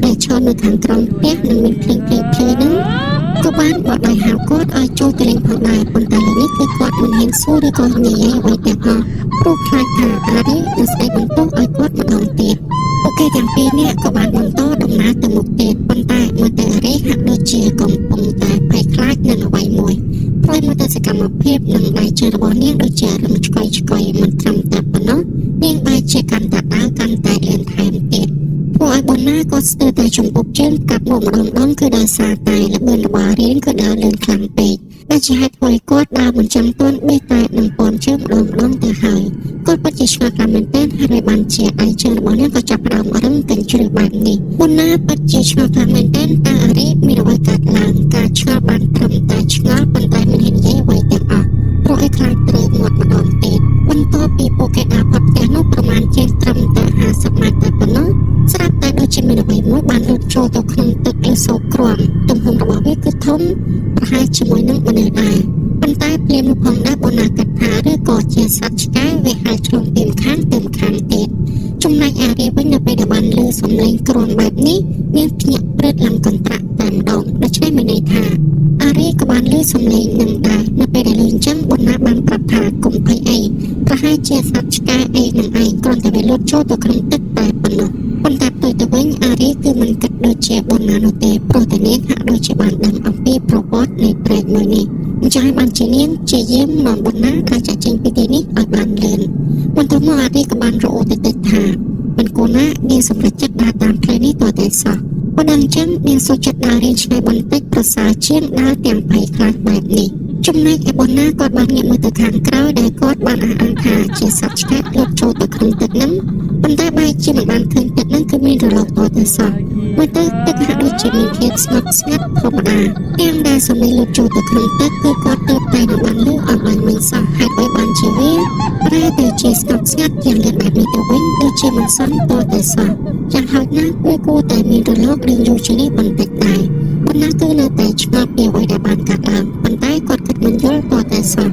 ដែលឈរនៅខាងក្រោមផ្ទះនិងមានភ្លើងភ្លឺហ្នឹងក៏បានបដិហៅគាត់ឲ្យចូលទៅលេងផងដែរប៉ុន្តែលើនេះគឺគាត់មិនហ៊ានសួរឬក៏និយាយអ្វីទាំងអស់ព្រោះខ្លាចថាអារីនឹងស្ដីបន្ទោសឲ្យគាត់ម្ដងទៀតពួកគេទាំងពីរនាក់ក៏បានបន្តដំណើរទៅមុខទៀតប៉ុន្តែមើលទៅអារីហាក់ដូចជាកំពុងតែភ័យខ្លាចនឹងអ្វីមួយព្រោះមើលទៅសកម្មភាពនិងដៃជើងរបស់នាងដូចជារំឆ្កុយមិនត្រឹមតែប៉ុណ្ណោះនាងបែរជាកាន់តែដើរកាន់តែលឿនថែមទៀតពួកឲ្យបូណាក៏ស្ទើរតែជំពប់ជើងកាប់មកម្ដងគឺដោយសារតែល្បឿនរបស់រៀងគឺដើរលឿនខ្លាំងពេកដែលជាហេតុធ្វើឲ្យគាត់ដើរមិនចាំទាន់បេះតែនឹងពន់ជើងម្ដងទៅហើយគាត់ពិតជាឆ្ងល់ខ្លាំងមែនទែនហើយបានជាដៃជើងរបស់នាងក៏ចាប់ផ្ដើមរឹងកញ្ជ្រឹះបែបនេះបូណាពិតជាឆ្ងល់ខ្លាំងមែនទែនតើអារីមានអ្វីកើតឡើងការឆ្ងល់បានត្រឹមតែឆ្ងល់ប៉ុន្តែមិនហ៊ាននិយាយអ្វីទាំងអស់ព្រោះឲ្យខ្លាចត្រូវមាត់ម្ដងទៀតបន្ទាប់ពីពួកគេដើរផុតផ្ទះនោះប្រមាណជាងត្រឹមតែ50ម៉ែត្រតែប៉ុណ្ណោះស្រាប់តែដូចជាមានអ្វីមួយបានលូតចូលទៅក្នុងទឹកលើសូរគ្រាំទំហំរបស់វាគឺធំប្រហែលជាមួយនឹងមនុស្សដែរប៉ុន្តែភ្លាមនោះផងដែរបូណាគិតថាឬក៏ជាសត្វឆ្កែវាហែលឆ្លងពីម្ខាងទៅម្ខាងទៀតចំណែកអារីវិញនៅពេលដែលបានលើសំឡេងគ្រាំបែបនេះមានភ្ញាក់ព្រឹតឡើងកន្ត្រាក់តែម្ដងដូច្នេះមានន័យថាអារីក៏បានលើសំឡេងនឹងដែរនៅពេលដែលលើអញ្ចឹងបូណាបានប្រាប់ថាកុំភ័យអីប្រហែលជាសត្វឆ្កែអីនឹងឯងគ្រាន់តែវាលូតចូលទៅក្នុងទឹកតែប៉ុណ្ណោះប៉ុន្តែផ្ទុយទៅវិញអារីគឺមិនគិតដូចជាបូណានោះទេព្រោះតែនាងហាក់ដូចជាបានដឹងអំពីប្រវត្តិនៃព្រែកមួយនេះអញ្ចឹងហើយបានជានាងជាយាមនាំបូណាឲ្យចាក់ចេញពីទីនេះឲ្យបានលឿនបន្ទាប់មកអារីក៏បានរអ៊ូទៅថាមិនគួរណានាងសម្រេចចិត្តដើរតាមផ្លូវនេះតតែសោះប៉ុន្តែអញ្ចឹងនាងសូមចិត្តដើររៀងឆ្ងាយបន្តិចប្រសើរជាងដើរទាំងភ័យខ្លាចបែបនេះចំណែកឯបូណាគាត់បានងាកមើលទៅខាងក្រោយដែលគាត់បានអះអាងថាជាសត្វឆ្កែលុបចូលទៅក្នុងទឹកហ្នឹងប៉ុន្តែបែរជាមិនបានឃើញទឹកហ្នឹងគឺមានរលកតទៅសោះមើលទៅទឹកហាក់ដូច ជាមានភាពស្ងប់ស្ងាត់ធម្មតាទាំងដែលសម្លេងលុបចូលទៅក្នុងទឹកគឺគាត់ទៅតែនឹងបានលើអត់បានមានសោះហេតុអ្វីបានជាវាប្រែទៅជាស្ងប់ស្ងាត់យ៉ាងលឿនបែបនេះទៅវិញដូចជាមិនសមតតែសោះយ៉ាងហោចណាស់វាគួរតែមានរលករឿងយូរជាងនេះបន្តិចដែរប៉ុន្តែគឺនៅតែឆ្ងល់ពីអ្វីដែលបានកាត់ឡើងប៉ុន្តែគាត់គិតមិនយល់តតែសោះ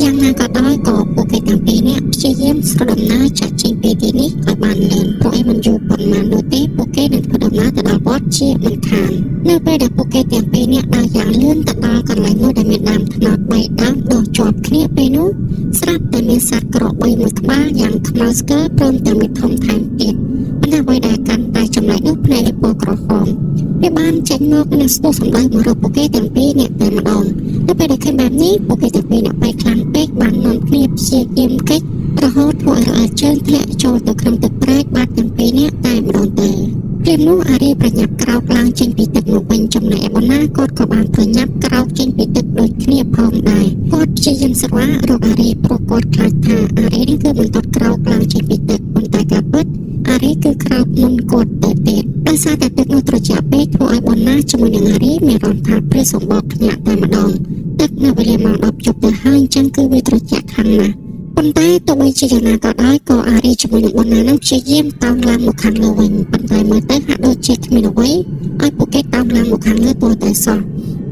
យ៉ាងណាក៏ដោយក៏ពួកគេទាំងពីរនាក់ព្យាយាមស្រដំណើរចាក់ចេញពីទីនេះឲ្យបានលឿនព្រោះឯមិនយូរប៉ុន្មាននោះទេពួកគេនឹងធ្វើដំណើរទៅដល់វត្តជាមិនខាននៅពេលដែលពួកគេទាំងពីរនាក់ដើរយ៉ាងលឿនទៅដល់កន្លែងមួយដែលមានដើមត្នោត3ដើមដុះជាប់គ្នាពេលនោះស្រាប់តែមានសត្វក្របីមួយក្បាលយ៉ាងខ្មៅស្កើព្រមទាំងមានធំថែមទៀតប៉ុន្តែអ្វីដែលកាន់តែចម្លែកនោះភ្នែកពណ៌ក្រហមវាបានចេញមកនិងស្ទុះសម្ដៅមករកពួកគេទាំងពីរនាក់តែម្ដងនៅពេលដែលឃើញបែបនេះពួកគេទាំងពីរនាក់បែកខ្លាំងពេកបាននាំគ្នាព្យាយាមគេចរហូតធ្វើឲ្យរអិលជើងធ្លាក់ចូលទៅក្នុងទឹកប្រែកបាត់ទាំងពីរនាក់តែម្ដងទៅព្រមនោះអារីប្រញាប់ក្រោកឡើងចេញពីទឹកមកវិញចំណែកឯបណាគាត់ក៏បានប្រញាប់ក្រោកចេញពីទឹកដូចគ្នាផងដែរគាត់ព្យាយាមស្រវារកអារីព្រោះគាត់ខ្លាចថាអារីនេះគឺមិនទាន់ក្រោកឡើងចេញពីទឹកប៉ុន្តែការពិតអារីគឺក្រោកមុនគាត់ទៅទៀតដោយសារតែទឹកនោះត្រជាក់ពេកធ្វើឲ្យបណាជាមួយនឹងអារីមានអារម្មណ៍ថាព្រះសម្បកភ្ញាក់តែម្ដងទឹកនៅវេលាម៉ោង10ជប់ទៅហើយអញ្ចឹងគឺវាត្រជាក់ខ្លាំងណាស់ប៉ុន្តែទោះបីជាយ៉ាងណាក៏ដោយក៏អារីជាមួយនឹងបណានោះព្យាយាមតោងឡើងមកខាងលើវិញប៉ុន្តែមើលទៅហាក់ដូចជាគ្មានអ្វីឲ្យពួកគេតោងឡើងមកខាងលើទោះតែសោះ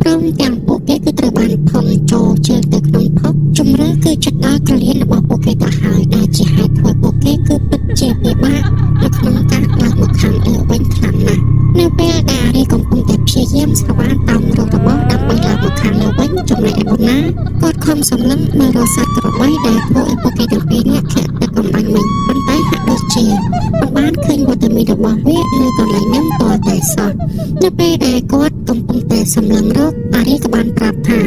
ព្រមទាំងពួកគេគឺត្រូវបានផុងចូលជើងទៅក្នុងភពជំរឿគឺចិត្តដល់ក្រលៀនរបស់ពួកគេទៅហើយដែលជាហេតុធ្វើពួកគេគឺពិតជាពិបាកនៅក្នុងការឡើងមកខាងលើវិញខ្លាំងណាស់នៅពេលដែលអារីកំពុងតែព្យាយាមស្វែងតោងរករបស់ដើម្បីឡើងមកខាងលើវិញចំណែកឯបណាគាត់ខំសម្លឹងមើលរស័ព្ទក្របីដែលធ្វើឲ្យពួកគេទាំងពីរនាក់ធ្លាក់ទឹកកំបាញ់វិញប៉ុន្តែហាក់ដូចជាមិនបានឃើញវត្តមានរបស់វានៅកន្លែងនោះតតែសោះនៅពេលដែលគាត់កំពុងតែសម្លឹងរកអារីក៏បានប្រាប់ថា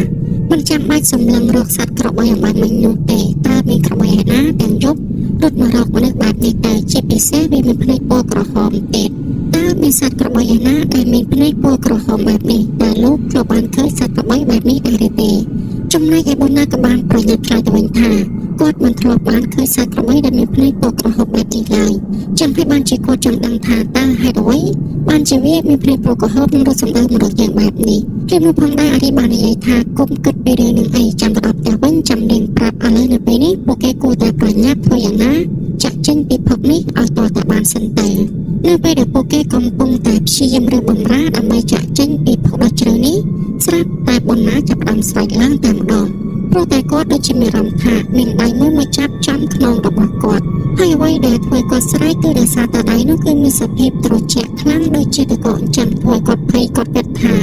មិនចាំបាច់សម្លឹងរកសត្វក្របីអំបានមិញនោះទេតើមានក្របីឯណាទាំងយប់រត់មករកមនុស្សបែបនេះទៅជាពិសេសវាមានភ្នែកពណ៌ក្រហមទៀតតើមានសត្វក្របីឯណាដែលមានភ្នែកពណ៌ក្រហមបែបនេះតើលោកក៏បានឃើញសត្វក្របីបែបនេះដែរទេចំណែកឯបូណាក៏បានប្រញាប់ឆ្លើយទៅវិញថាគាត់មិនធ្លាប់បានឃើញសត្វក្របីដែលមានភ្នែកពណ៌ក្រហមបែបនេះឡើយចាំពេលបានជាគាត់ចង់ដឹងថាតើហេតុអ្វីបានជាវាមានភ្នែកពណ៌ក្រហមនិងរត់សម្ដៅមករកយ៉ាងបែបនេះព្រមនោះផងដែរអារីបាននិយាយថាគុំគិតពីរឿងនឹងអីចាំទៅដល់ផ្ទះវិញចាំលេងប្រាប់ឥឡូវនៅពេលនេះពួកគេគួរតែប្រញាប់ធ្វើយ៉ាងណាចាក់ចេញពីភពនេះឲ្យតតែបានសិនទៅនៅពេលដែលពួកគេកំពុងតែព្យាយាមរើបំរាដើម្បីចាក់ចេញពីភពដ៏ជ្រៅនេះស្រាប់តែបណាចាប់ផ្ដើមស្រែកឡើងតែម្ដងព្រោះតែគាត់ដូចជាមានអារម្មណ៍ថាមានដៃមួយមកចាប់ចំខ្នងរបស់គាត់ហើយអ្វីដែលធ្វើគាត់ស្រែកគឺដោយសារតែដៃនោះគឺមានសភាពត្រជាក់ខ្លាំងដូចជាទឹកកកអញ្ចឹងធ្វើឲ្យគាត់ភ័យគាត់គិតថា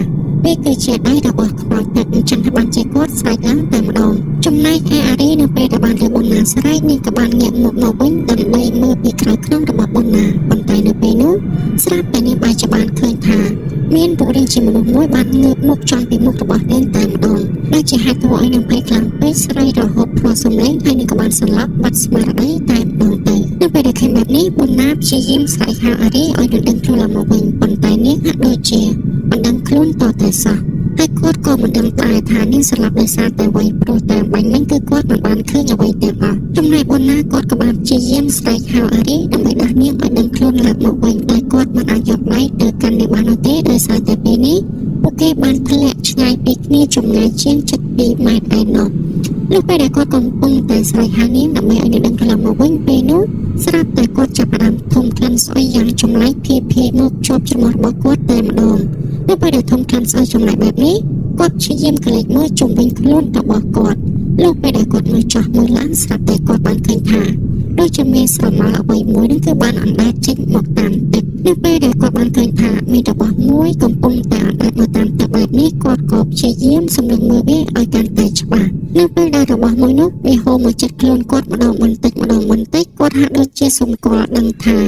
វាគឺជាដៃរបស់ខ្មោចទឹកអញ្ចឹងបានជាគាត់ស្រែកឡើងតែម្ដងចំណែកឯអារីនៅពេលដែលបានលើបណាស្រែកនេះក៏បានងាកមុខមកវិញដើម្បីមើលពីក្រៅខ្នងរបស់បណាប៉ុន្តែនៅពេលនោះស្រាប់តែនាងបាយច្បានឃើញថាមានពួករាជាមនុស្សមួយបានងើបមុខចំពីមុខរបស់នាងតែម្ដងដែលជាហេតុធ្វើឲ្យនាងភ័យខ្លាំងពេកស្រែករហូតភ្លាត់សំឡេងហើយនាងក៏បានសន្លប់បាត់ស្មារតីតែម្ដងទៅនៅពេលដែលឃើញបែបនេះបណាព្យាយាមស្រែកហៅអារីឲ្យនឹងដឹងខ្លួនឡើងមកវិញប៉ុន្តែនាងហាក់ដូចជាមិនដឹងខ្លួនតតែសោះហើយគាត់ក៏មិនដឹងដែរថានាងស្លាប់ដោយសារតែអ្វីព្រោះតាមបាញ់មិញគឺគាត់មិនបានឃើញអ្វីទាំងអស់ចំណែកបណាគាត់ក៏បានព្យាយាមស្រែកហៅអារីដើម្បីដោះនាងឲ្យដឹងខ្លួនឡើងមកវិញតែគាត់មិនអាចយកដៃទៅកាន់នាងបាននោះទេដោយសារតែពេលនេះពួកគេបានធ្លាក់ឆ្ងាយពីគ្នាចម្ងាយជាង7 ម៉ែត្រឯណោះនៅពេលដែលគាត់កំពុងតែស្រែកហៅនាងដើម្បីឲ្យនាងដឹងខ្លួនមកវិញពេលនោះស្រាប់តែគាត់ចាប់ផ្ដើមធំក្លិនស្អុយយ៉ាងចម្លែកភាយមកជាប់ច្រមុះរបស់គាត់តែម្ដងនៅពេលដែលធំក្លិនស្អុយចម្លែកបែបនេះគាត់ព្យាយាមកលេចមើលជុំវិញខ្លួនរបស់គាត់លោកពេលដែលគាត់មើលចោះមើលឡើងស្រាប់តែគាត់បានឃើញថាដូចជាមានស្រមោលអ្វីមួយនឹងគឺបានអណ្ដែតចេញមកតាមទឹកនៅពេលដែលគាត់បានឃើញថាមានរបស់មួយកំពុងតែអណ្ដែតមកតាមទឹកបែបនេះគាត់ក៏ព្យាយាមសម្លឹងមើលវាឲ្យកាន់តែច្បាស់នៅពេលដែលរបស់មួយនោះវាហូរមកជិតខ្លួនគាត់ម្ដងបន្តិចគាត់ហាក់ដូចជាសម្គាល់ដឹងថា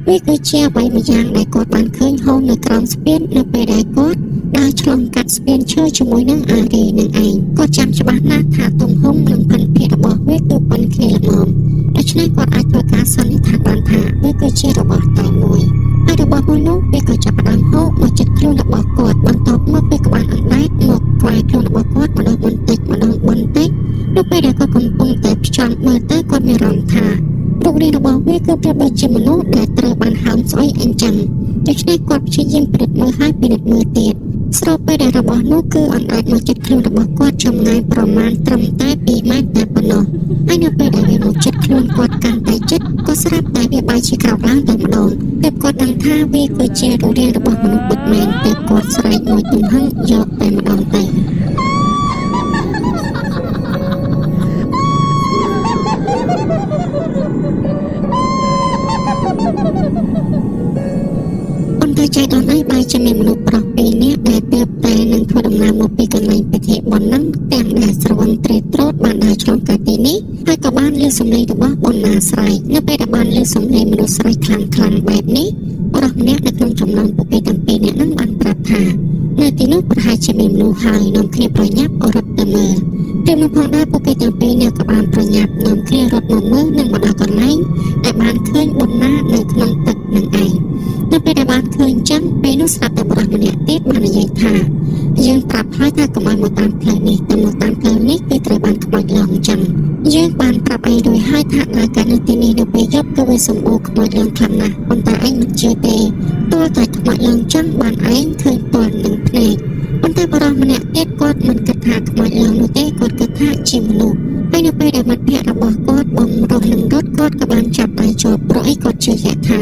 វាគឺជាអ្វីមួយយ៉ាងដែលគាត់បានឃើញហូរនៅក្រោមស្ពាននៅពេលដែលគាត់ដើរឆ្លងកាត់ស្ពានឈើជាមួយនឹងអារីនឹងឯងគាត់ចាំច្បាស់ណាស់ថាទំហំនិងពិនភាគរបស់វាគឺប៉ុនគ្នាល្មមដូច្នេះគាត់អាចធ្វើការសន្និដ្ឋានបានថាវាគឺជារបស់តែមួយហើយរបស់មួយនោះវាក៏ចាប់ផ្ដើមហូរមកជិតខ្លួនរបស់គាត់បន្ទាប់មកវាក៏បានអណ្ដែតមក ថ្វាយខ្លួនរបស់គាត់ម្ដងបន្តិចម្ដងបន្តិចនៅពេលដែលគាត់កំពុងតែផ្ចំមើលទៅគាត់មានអារម្មណ៍ថារូបរាងរបស់វាគឺប្រៀបដូចជាមនុស្សដែលត្រូវបានហើមស្អុយអញ្ចឹងដូច្នេះគាត់ព្យាយាមពិនិត្យមើលហើយពិនិត្យមើលទៀតស្របពេលដែលរបស់នោះគឺអណ្ដែតមកជិតខ្លួនរបស់គាត់ចម្ងាយប្រមាណត្រឹមតែ2ម៉ែត្រតែប៉ុណ្ណោះហើយនៅពេលដែលវាមកជិតខ្លួនគាត់កាន់តែជិតក៏ស្រាប់តែវាបែរជាក្រោកឡើងតែម្ដងពេលគាត់ដឹងថាវាគឺជារូបរាងរបស់មនុស្សពិតមែនពេលគាត់ស្រែកមួយទំហឹងយកតែម្ដងទៅចៃដន្យបែរជាមានមនុស្សប្រុសពីរនាក់ដែលទើបតែនឹងធ្វើដំណើរមកពីកន្លែងពិធីបុណ្យហ្នឹងទាំងដែលស្រវឹងត្រេកត្រោតបានដើរឆ្លងកាត់ទីនេះហើយក៏បានឮសំឡេងរបស់បុណ្ណាស្រ័យនៅពេលដែលបានឮសំឡេងមនុស្សស្រ័យខ្លាំងៗបែបនេះបុរសម្នាក់នៅក្នុងចំណោមពួកគេទាំងពីរនាក់ហ្នឹងបានប្រាប់ថានៅទីនោះប្រហែលជាមានមនុស្សហើយនាំគ្នាប្រញាប់រត់ទៅមើលពេលនោះផងដែរពួកគេទាំងពីរនាក់ក៏បានប្រញាប់នាំគ្នារត់មកមើលនិងមកដល់កន្លែងដែលបានឃើញបុណ្ណានៅក្នុងទឹកនឹងឯងនៅពេលដែលបានឃើញចឹងពេលនោះស្រាប់តែបុរសម្នាក់ទៀតបាននិយាយថាយើងប្រាប់ហើយថាកុំឲ្យមកតាមផ្លូវនេះតែមកតាមផ្លូវនេះគឺត្រូវបានខ្មោចឡងចឹងយើងបានប្រាប់ឯងរួចហើយថាដល់កាលនៅទីនេះនៅពេលយប់គឺវាសម្បូរខ្មោចឡងខ្លាំងណាស់ប៉ុន្តែឯងមិនជឿទេទោះតែខ្មោចឡងចឹងបានឯងឃើញទាល់នឹងភ្នែកប៉ុន្តែបុរសម្នាក់ទៀតគាត់មិនគិតថាខ្មោចឡងនោះទេគាត់គិតថាជាមនុស្សហើយនៅពេលដែលមិត្តភក្តិរបស់គាត់បំរុះនឹងរត់គាត់ក៏បានចាប់ដៃជាប់ព្រោះអីគាត់ជឿជាក់ថា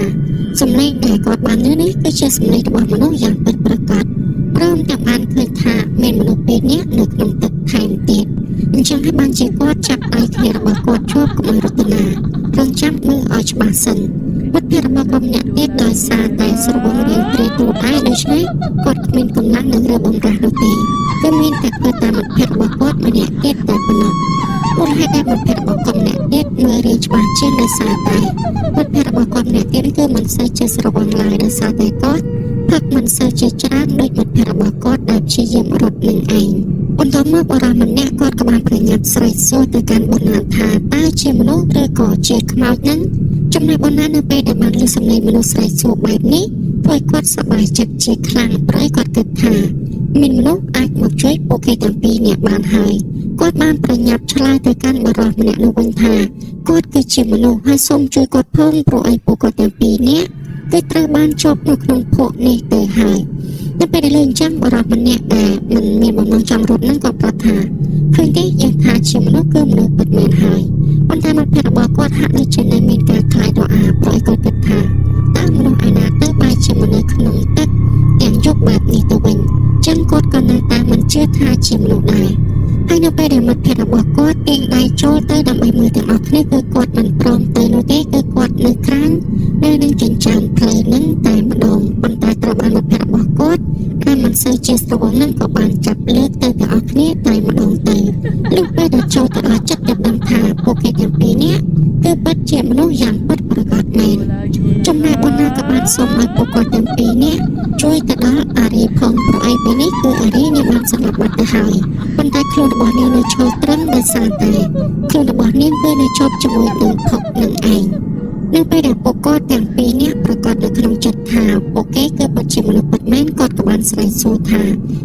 សំឡេងដែលគាត់បានឮនេះគឺជាសំឡេងរបស់មនុស្សយ៉ាងពិតប្រាកដព្រមទាំងបានឃើញថាមានមនុស្សពីរនាក់នៅក្នុងទឹកថែមទៀតអញ្ចឹងហើយបានជាគាត់ចាប់ដៃគ្នារបស់គាត់ជាប់កុំឲ្យរត់ទៅណារងចាំមើលឲ្យច្បាស់សិនមិត្តភក្តិរបស់គាត់ម្នាក់ទៀតដោយសារតែស្រវឹងរៀងត្រេកត្រោតដែរដូច្នេះគាត់គ្មានកម្លាំងនឹងរើបំរាស់នោះទេគឺមានតែធ្វើតាមមិត្តភក្តិរបស់គាត់ម្នាក់ទៀតតែប៉ុណ្ណោះមូលហេតុដែលមិត្តភក្តិរបស់គាត់ម្នាក់ទៀតមើលរៀងច្បាស់ជាងដោយសារតែមិត្តភក្តិរបស់គាត់ម្នាក់ទៀតគឺមិនសូវជាស្រវឹងឡើយដោយសារតែគាត់ផឹកមិនសូវជាច្រើនដូចមិត្តភក្តិរបស់គាត់ដែលព្យាយាមរត់នឹងឯងបន្ទាប់មកបុរសម្នាក់គាត់ក៏បានប្រញាប់ស្រែកសួរទៅកាន់បុណ្ណាថាតើជាមនុស្សឬក៏ជាខ្មោចហ្នឹងចំណែកបុណ្ណានៅពេលដែលបានឮសំឡេងមនុស្សស្រែកសួរបែបនេះធ្វើឲ្យគាត់សប្បាយចិត្តជាខ្លាំងព្រោះគាត់គិតថាមានមនុស្សអាចមកជួយពួកគេទាំងពីរនាក់បានហើយគាត់បានប្រញាប់ឆ្លើយទៅកាន់បុរសម្នាក់នោះវិញថាគាត់គឺជាមនុស្សហើយសូមជួយគាត់ផងព្រោះឲ្យពួកគាត់ទាំងពីរនាក់គឺត្រូវបានជាប់នៅក្នុងភក់នេះទៅហើយនៅពេលដែលលើអញ្ចឹងបុរសម្នាក់ដែលមិនមានបំណងចង់រត់នឹងក៏ប្រាប់ថាឃើញទេយើងថាជាមនុស្សគឺមនុស្សពិតមែនហើយប៉ុន្តែមិត្តភក្តិរបស់គាត់ហាក់ដូចជាមានការខ្លាចរអាព្រោះគាត់គិតថាតើមនុស្សឯណាទៅបែរជាមនុស្សក្នុងទឹកទាំងយប់បែបនេះទៅវិញចឹងគាត់ក៏នៅតែមិនជឿថាជាមនុស្សដែរហើយនៅពេលដែលមិត្តភក្តិរបស់គាត់ទាញដៃចូលទៅដើម្បីមើលទាំងអស់គ្នាគឺគាត់មិនព្រមទៅនោះទេគឺគាត់នៅក្រាញនៅនឹងចិញ្ចើមផ្លូវនឹងតែម្ដងប៉ុន្តែត្រូវបានមិត្តភក្តិរបស់គាត់ដែលមិនសូវជាស្រវឹងនឹងក៏បានចាប់លើកទៅទាំងអស់គ្នាតែម្ដងទៅលុះពេលដែលចូលទៅដល់ចិត្តទៅដឹងថាពួកគេទាំងពីរនាក់គឺពិតជាមនុស្សយ៉ាងពិតប្រាកដមែនចំណែកបុណ្ណាក៏បានសូមឲ្យពួកគាត់ទាំងពីរនាក់ជួយទៅដល់អារីផងព្រោះឯពេលនេះគឺអារីនាងបានសម្លាប់បាត់ទៅហើយប៉ុន្តែខ្លួនរបស់នាងនៅឈរត្រឹមដោយសារតែខ្លួនរបស់នាងគឺនៅជាប់ជាមួយនឹងភពនឹងឯងនៅពេលដែលពួកគាត់ទាំងពីរនាក់ប្រកាសនៅក្នុងចិត្តថាពួកគេគឺពិតជាមនុស្សពិតមែនគាត់ក៏បានស្រែកសួរថា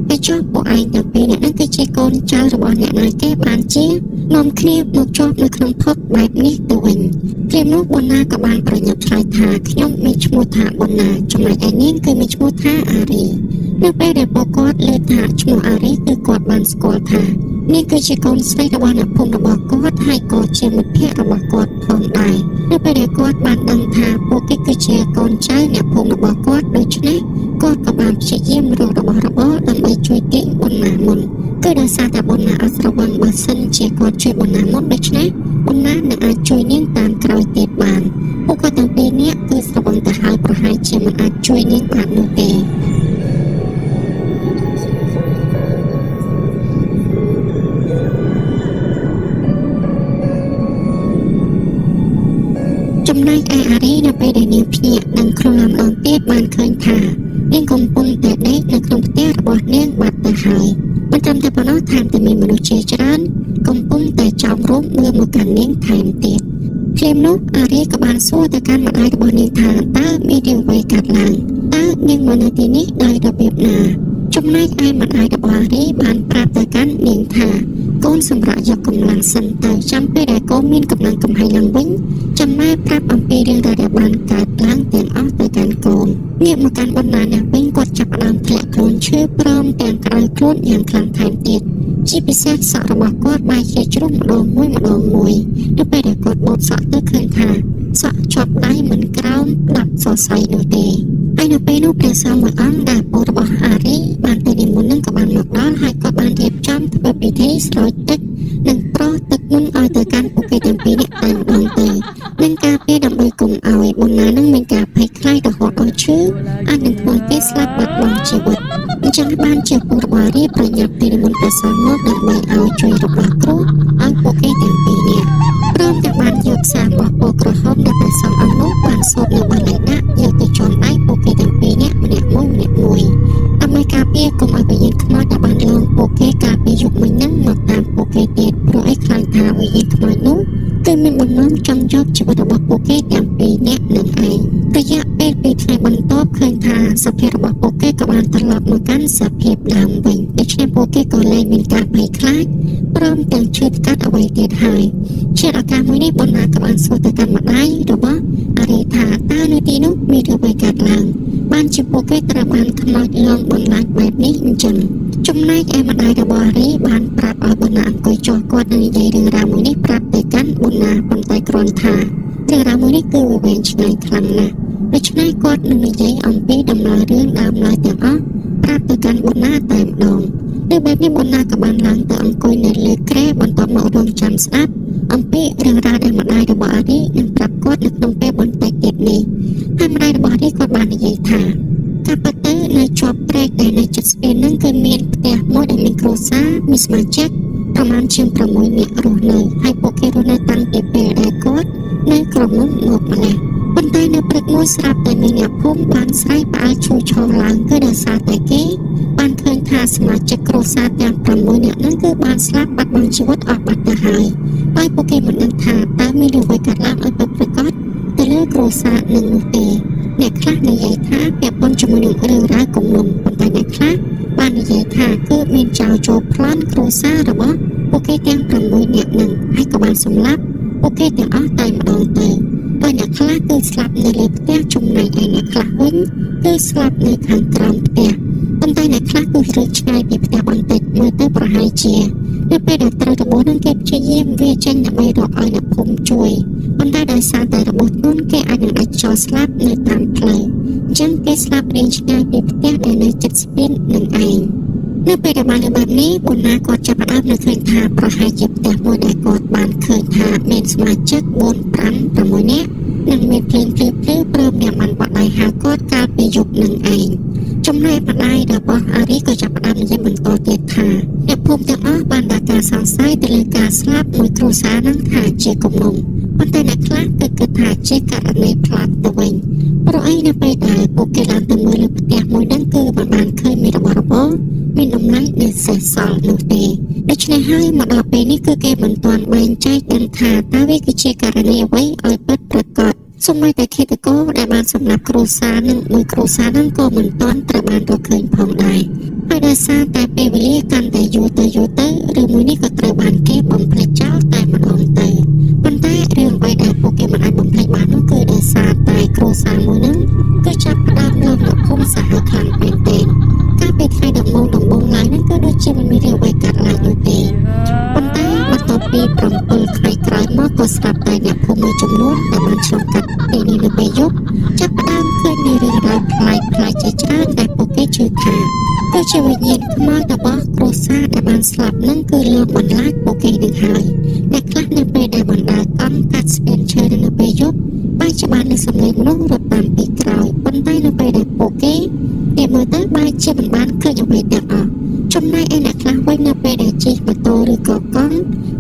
តែចុះពួកឯងទាំងពីរនាក់នេះគឺជាកូនចៅរបស់អ្នកណាគេបានជានាំគ្នាមកជាប់នៅក្នុងភពបែបនេះទៅវិញព្រមនោះបុណ្ណាក៏បានប្រញាប់ឆ្លើយថាខ្ញុំមានឈ្មោះថាបុណ្ណាចំណែកឯនាងគឺមានឈ្មោះថាអារីនៅពេលដែលពួកគាត់លើកថាឈ្មោះអារីគឺគាត់បានស្គាល់ថានេះគឺជាកូនស្រីរបស់អ្នកភូមិរបស់គាត់ហើយក៏ជាមិត្តភក្តិរបស់គាត់ផងដែរនៅពេលដែលគាត់បានដឹងថាពួកគេគឺជាកូនចៅអ្នកភូមិរបស់គាត់ដូច្នេះគាត់ក៏បានព្យាយាមរករបស់របរដើម្បីជួយទាញបុណ្ណាមុនគឺដោយសារតែបុណ្ណាអត់ស្រវឹងបើសិនជាគាត់ជួយបុណ្ណាមុនដូច្នេះបុណ្ណានឹងអាចជួយនាងតាមក្រោយទៀតបានពួកគាត់ទាំងពីរនាក់គឺស្រវឹងទៅហើយប្រហែលជាមិនអាចជួយនាងបាននោះទេចំណែកឯអារីនៅពេលដែលនាងភ្ញាក់ដឹងខ្លួនម្ដងទៀតបានឃើញថានាងកំពុងតែដេកនៅក្នុងផ្ទះរបស់នាងបាត់ទៅហើយមិនត្រឹមតែប៉ុណ្ណោះថែមទាំងមានមនុស្សជាច្រើនកំពុងតែចោមរោមមើលមកកាន់នាងថែមទៀតភ្លាមនោះអារីក៏បានសួរទៅកាន់ម្ដាយរបស់នាងថាតើមានរឿងអ្វីកើតឡើងតើនាងមកនៅទីនេះដោយរបៀបណា ចំណែកឯម្ដាយរបស់អារីបានប្រាប់ទៅកាន់នាងថាកូនសម្រាប់យកកម្លាំងសិនទៅចាំពេលដែលកូនមានកម្លាំងកំហែងឡើងវិញចាំម៉ែប្រាប់អំពីរឿងដែលបានកើតឡើងទាំងអស់ទៅកាន់កូនងាកមកកាន់បណ្ដាអ្នកវិញគាត់ចាប់ផ្ដើមធ្លាក់ខ្លួនឈឺព្រមទាំងក្រោយខ្លួនយ៉ាងខ្លាំងថែមទៀតជាពិសេសសក់របស់គាត់បែរជាជ្រុះម្ដងមួយនៅពេលដែលគាត់បូតសក់ទៅឃើញថាសក់ជាប់ដៃមិនក្រោមដាប់សរសៃនោះទេហើយនៅពេលនោះព្រះសង្ឃមួយអង្គដែលពលរបស់អារីបានទៅនិមន្តនឹងក៏បានមកដល់ហើយក៏បានរៀបចំធ្វើពិធីស្រោចទឹកនិងប្រោសទឹកមុនឲ្យទៅកាន់ពួកគេទាំងពីរនាក់តែម្ដងទៅនិងការពារដើម្បីកុំឲ្យបុណ្យនឹងមានការភ័យខ្លាចរហូតដល់ឈឺអាចនឹងធ្វើគេស្លាប់បាត់បង់ជីវិតអញ្ចឹងបានជាពលរបស់អារីប្រញាប់ទៅនិមន្តព្រះសង្ឃមកដើម្បីឲ្យជួយរបស់គ្រូឲ្យពួកគេទាំងពីរនាក់ព្រមទាំងបានយកសាររបស់ពលក្រហមដែលព្រះសង្ឃអង្គនោះបានសូត្រនៅបានលេខដាក់យកទៅជន់ដៃពួកគេទាំងពីរនាក់ម្នាក់មួយដើម្បីការពារកុំឲ្យវិញ្ញាណខ្មោចដែលបានលងពួកគេកាលពីយុគមិញហ្នឹងមកតាមពួកគេទៀតព្រោះឯខ្លាំងថាវិញ្ញាណខ្មោចនោះគឺមានបំណងចង់យកជីវិតរបស់ពួកគេទាំងពីរនាក់នឹងឯងរយៈពេល2ថ្ងៃបន្ទាប់ឃើញថាសភាពរបស់ពួកគេក៏បានត្រឡប់មកកាន់សភាពដើមវិញដូច្នេះពួកគេក៏លែងមានការភ័យខ្លាចព្រមទាំងឈឺថ្កាត់អ្វីទៀតហើយជាឱកាសមួយនេះបណ្ណាក៏បានសួរទៅកាន់ម្ដាយរបស់អារីថាតើនៅទីនោះមានអ្វីកើតឡើងបានជាពួកគេត្រូវបានខ្មោចលងបន្លាចបែបនេះអញ្ចឹងចំណែកឯម្ដាយរបស់អារីបានប្រាប់ឲ្យបណ្ណាអង្គុយចុះគាត់នឹងនិយាយរឿងរ៉ាវមួយនេះប្រាប់ទៅកាន់បណ្ណាប៉ុន្តែគ្រាន់ថារឿងរ៉ាវមួយនេះគឺវាវែងឆ្ងាយខ្លាំងណាស់ដូច្នេះគាត់នឹងនិយាយអំពីដំណើររឿងដើមឡើយទាំងអស់ប្រាប់ទៅកាន់បណ្ណាតែម្ដងដូចបែបនេះបណ្ណាក៏បានឡើងទៅអង្គុយនៅលើគ្រែបន្ទាប់មករងចាំស្ដាប់អំពីរឿងរ៉ាវដែលម្ដាយរបស់អារីនឹងប្រាប់គាត់នៅក្នុងពេលបន្តិចទៀតនេះហើយម្ដាយរបស់អារីគាត់បាននិយាយថាការពិតទៅនៅជាប់ព្រែកដែលនៅជិតស្ពាននឹងគឺមានផ្ទះមួយដែលមានគ្រួសារមានសមាជិកប្រមាណជាង6នាក់រស់នៅហើយពួកគេរស់នៅតាំងពីពេលដែលគាត់នៅក្រមុំមកម្លេះប៉ុន្តែនៅព្រឹកមួយស្រាប់តែមានអ្នកភូមិបានស្រែកផ្អើលឈូឆរឡើងគឺដោយសារតែគេបានឃើញថាសមាជិកគ្រួសារទាំង6នាក់ហ្នឹងគឺបានស្លាប់បាត់បង់ជីវិតអស់បាត់ទៅហើយពួកគេមិនដឹងថាតើមានអ្វីកើតឡើងឲ្យពិតប្រាកដទៅលើគ្រួសារនឹងនោះទេអ្នកខ្លះនិយាយថាពាក់ព័ន្ធជាមួយនឹងរឿងរ៉ាវគំនុំប៉ុន្តែអ្នកខ្លះបាននិយាយថាគឺមានចោរចូលប្លន់គ្រួសាររបស់ពួកគេទាំង6នាក់ហ្នឹងហើយក៏បានសម្លាប់ពួកគេទាំងអស់តែម្ដងទៅដោយអ្នកខ្លះគឺស្លាប់នៅលើផ្ទះចំណែកឯអ្នកខ្លះវិញគឺស្លាប់នៅខាងក្រោមផ្ទះប៉ុន្តែអ្នកខ្លះគឺរត់ឆ្ងាយពីផ្ទះបន្តិចមើលទៅប្រហែលជានៅពេលដែលត្រូវរបួសនឹងគេព្យាយាមវាចេញដើម្បីរកឲ្យអ្នកភូមិជួយប៉ុន្តែដោយសារតែរបួសធ្ងន់គេអាចនឹងដាច់ចោលស្លាប់នៅតាមផ្លូវអញ្ចឹងគេស្លាប់រៀងឆ្ងាយពីផ្ទះដែលនៅជិតស្ពាននឹងឯងនៅពេលដែលបានបែបនេះបណ្ណាគាត់ចាប់ផ្ដើមនៅឃើញថាប្រហែលជាផ្ទះមួយដែលគាត់បានឃើញថាមានសមាជិក4 5 6នាក់និងមានភ្លើងព្រមទាំងបានបដៃហៅគាត់កាលពីយប់នឹងឯងចំណែកម្ដាយរបស់អារីក៏ចាប់ផ្ដើមនិយាយបន្តទៀតថាអ្នកភូមិទាំងអស់បានដាក់ការសង្ស័យទៅលើការស្លាប់មួយគ្រួសារនឹងថាជាគំនុំប៉ុន្តែអ្នកខ្លះគឺគិតថាជាករណីផ្លាត់ទៅវិញព្រោះនៅពេលដែលពួកគេឡើងទៅមើលលើផ្ទះមួយហ្នឹងគឺបានឃើញមានរបស់របរមានតម្លៃនៅសេសសល់នោះទេដូច្នេះហើយមកដល់ពេលនេះគឺគេមិនទាន់បែងចែកដឹងថាតើវាគឺជាករណីអ្វីឲ្យពិតប្រាកដសូម្បីតែឃាតករដែលបានសម្លាប់គ្រួសារនឹងមួយគ្រួសារនឹងក៏មិនទាន់ត្រូវបានរកឃើញផងដែរហើយដោយសារតែពេលវេលាកាន់តែយូរទៅឬមួយនេះក៏ត្រូវបានគេបំភ្លេចចោលតែម្ដងទៅប៉ុន្តែរឿងអ្វីដែលពួកគេមិនអាចបំភ្លេចបាននោះគឺដោយសារតែគ្រួសារមួយនឹងគឺចាប់ផ្ដើមលើកអ្នកភូមិសហខ្លាំងមែនទែនកាលពីថ្ងៃដំបូងឡើយនោះគឺដូចជាមិនមានអ្វីកើតឡើងនោះទេប៉ុន្តែបន្ទាប់ពី7ថ្ងៃក្រោយមកក៏ស្រាប់តែអ្នកភូមិមួយចំនួនដែលបានឆ្លងកាត់ពេលនេះនៅពេលយប់ចាប់ផ្ដើមឃើញមានរឿងរ៉ាវប្លែកៗជាច្រើនដែលពួកគេជឿថាគឺជាវិញ្ញាណខ្មោចរបស់គ្រួសារដែលបានស្លាប់នឹងគឺលងបន្លាចពួកគេនឹងហើយអ្នកខ្លះនៅពេលដែលបណ្ដាកង់កាត់ស្ពានឈើនៅពេលយប់បែរជាបាននឹងសម្លេងមនុស្សរត់តាមពីក្រោយប៉ុន្តែនៅពេលដែលពួកគេមើលទៅបែរជាមិនបានឃើញអ្វីទាំងអស់ចំណែកឯអ្នកខ្លះវិញនៅពេលដែលជិះម៉ូតូឬក៏កង់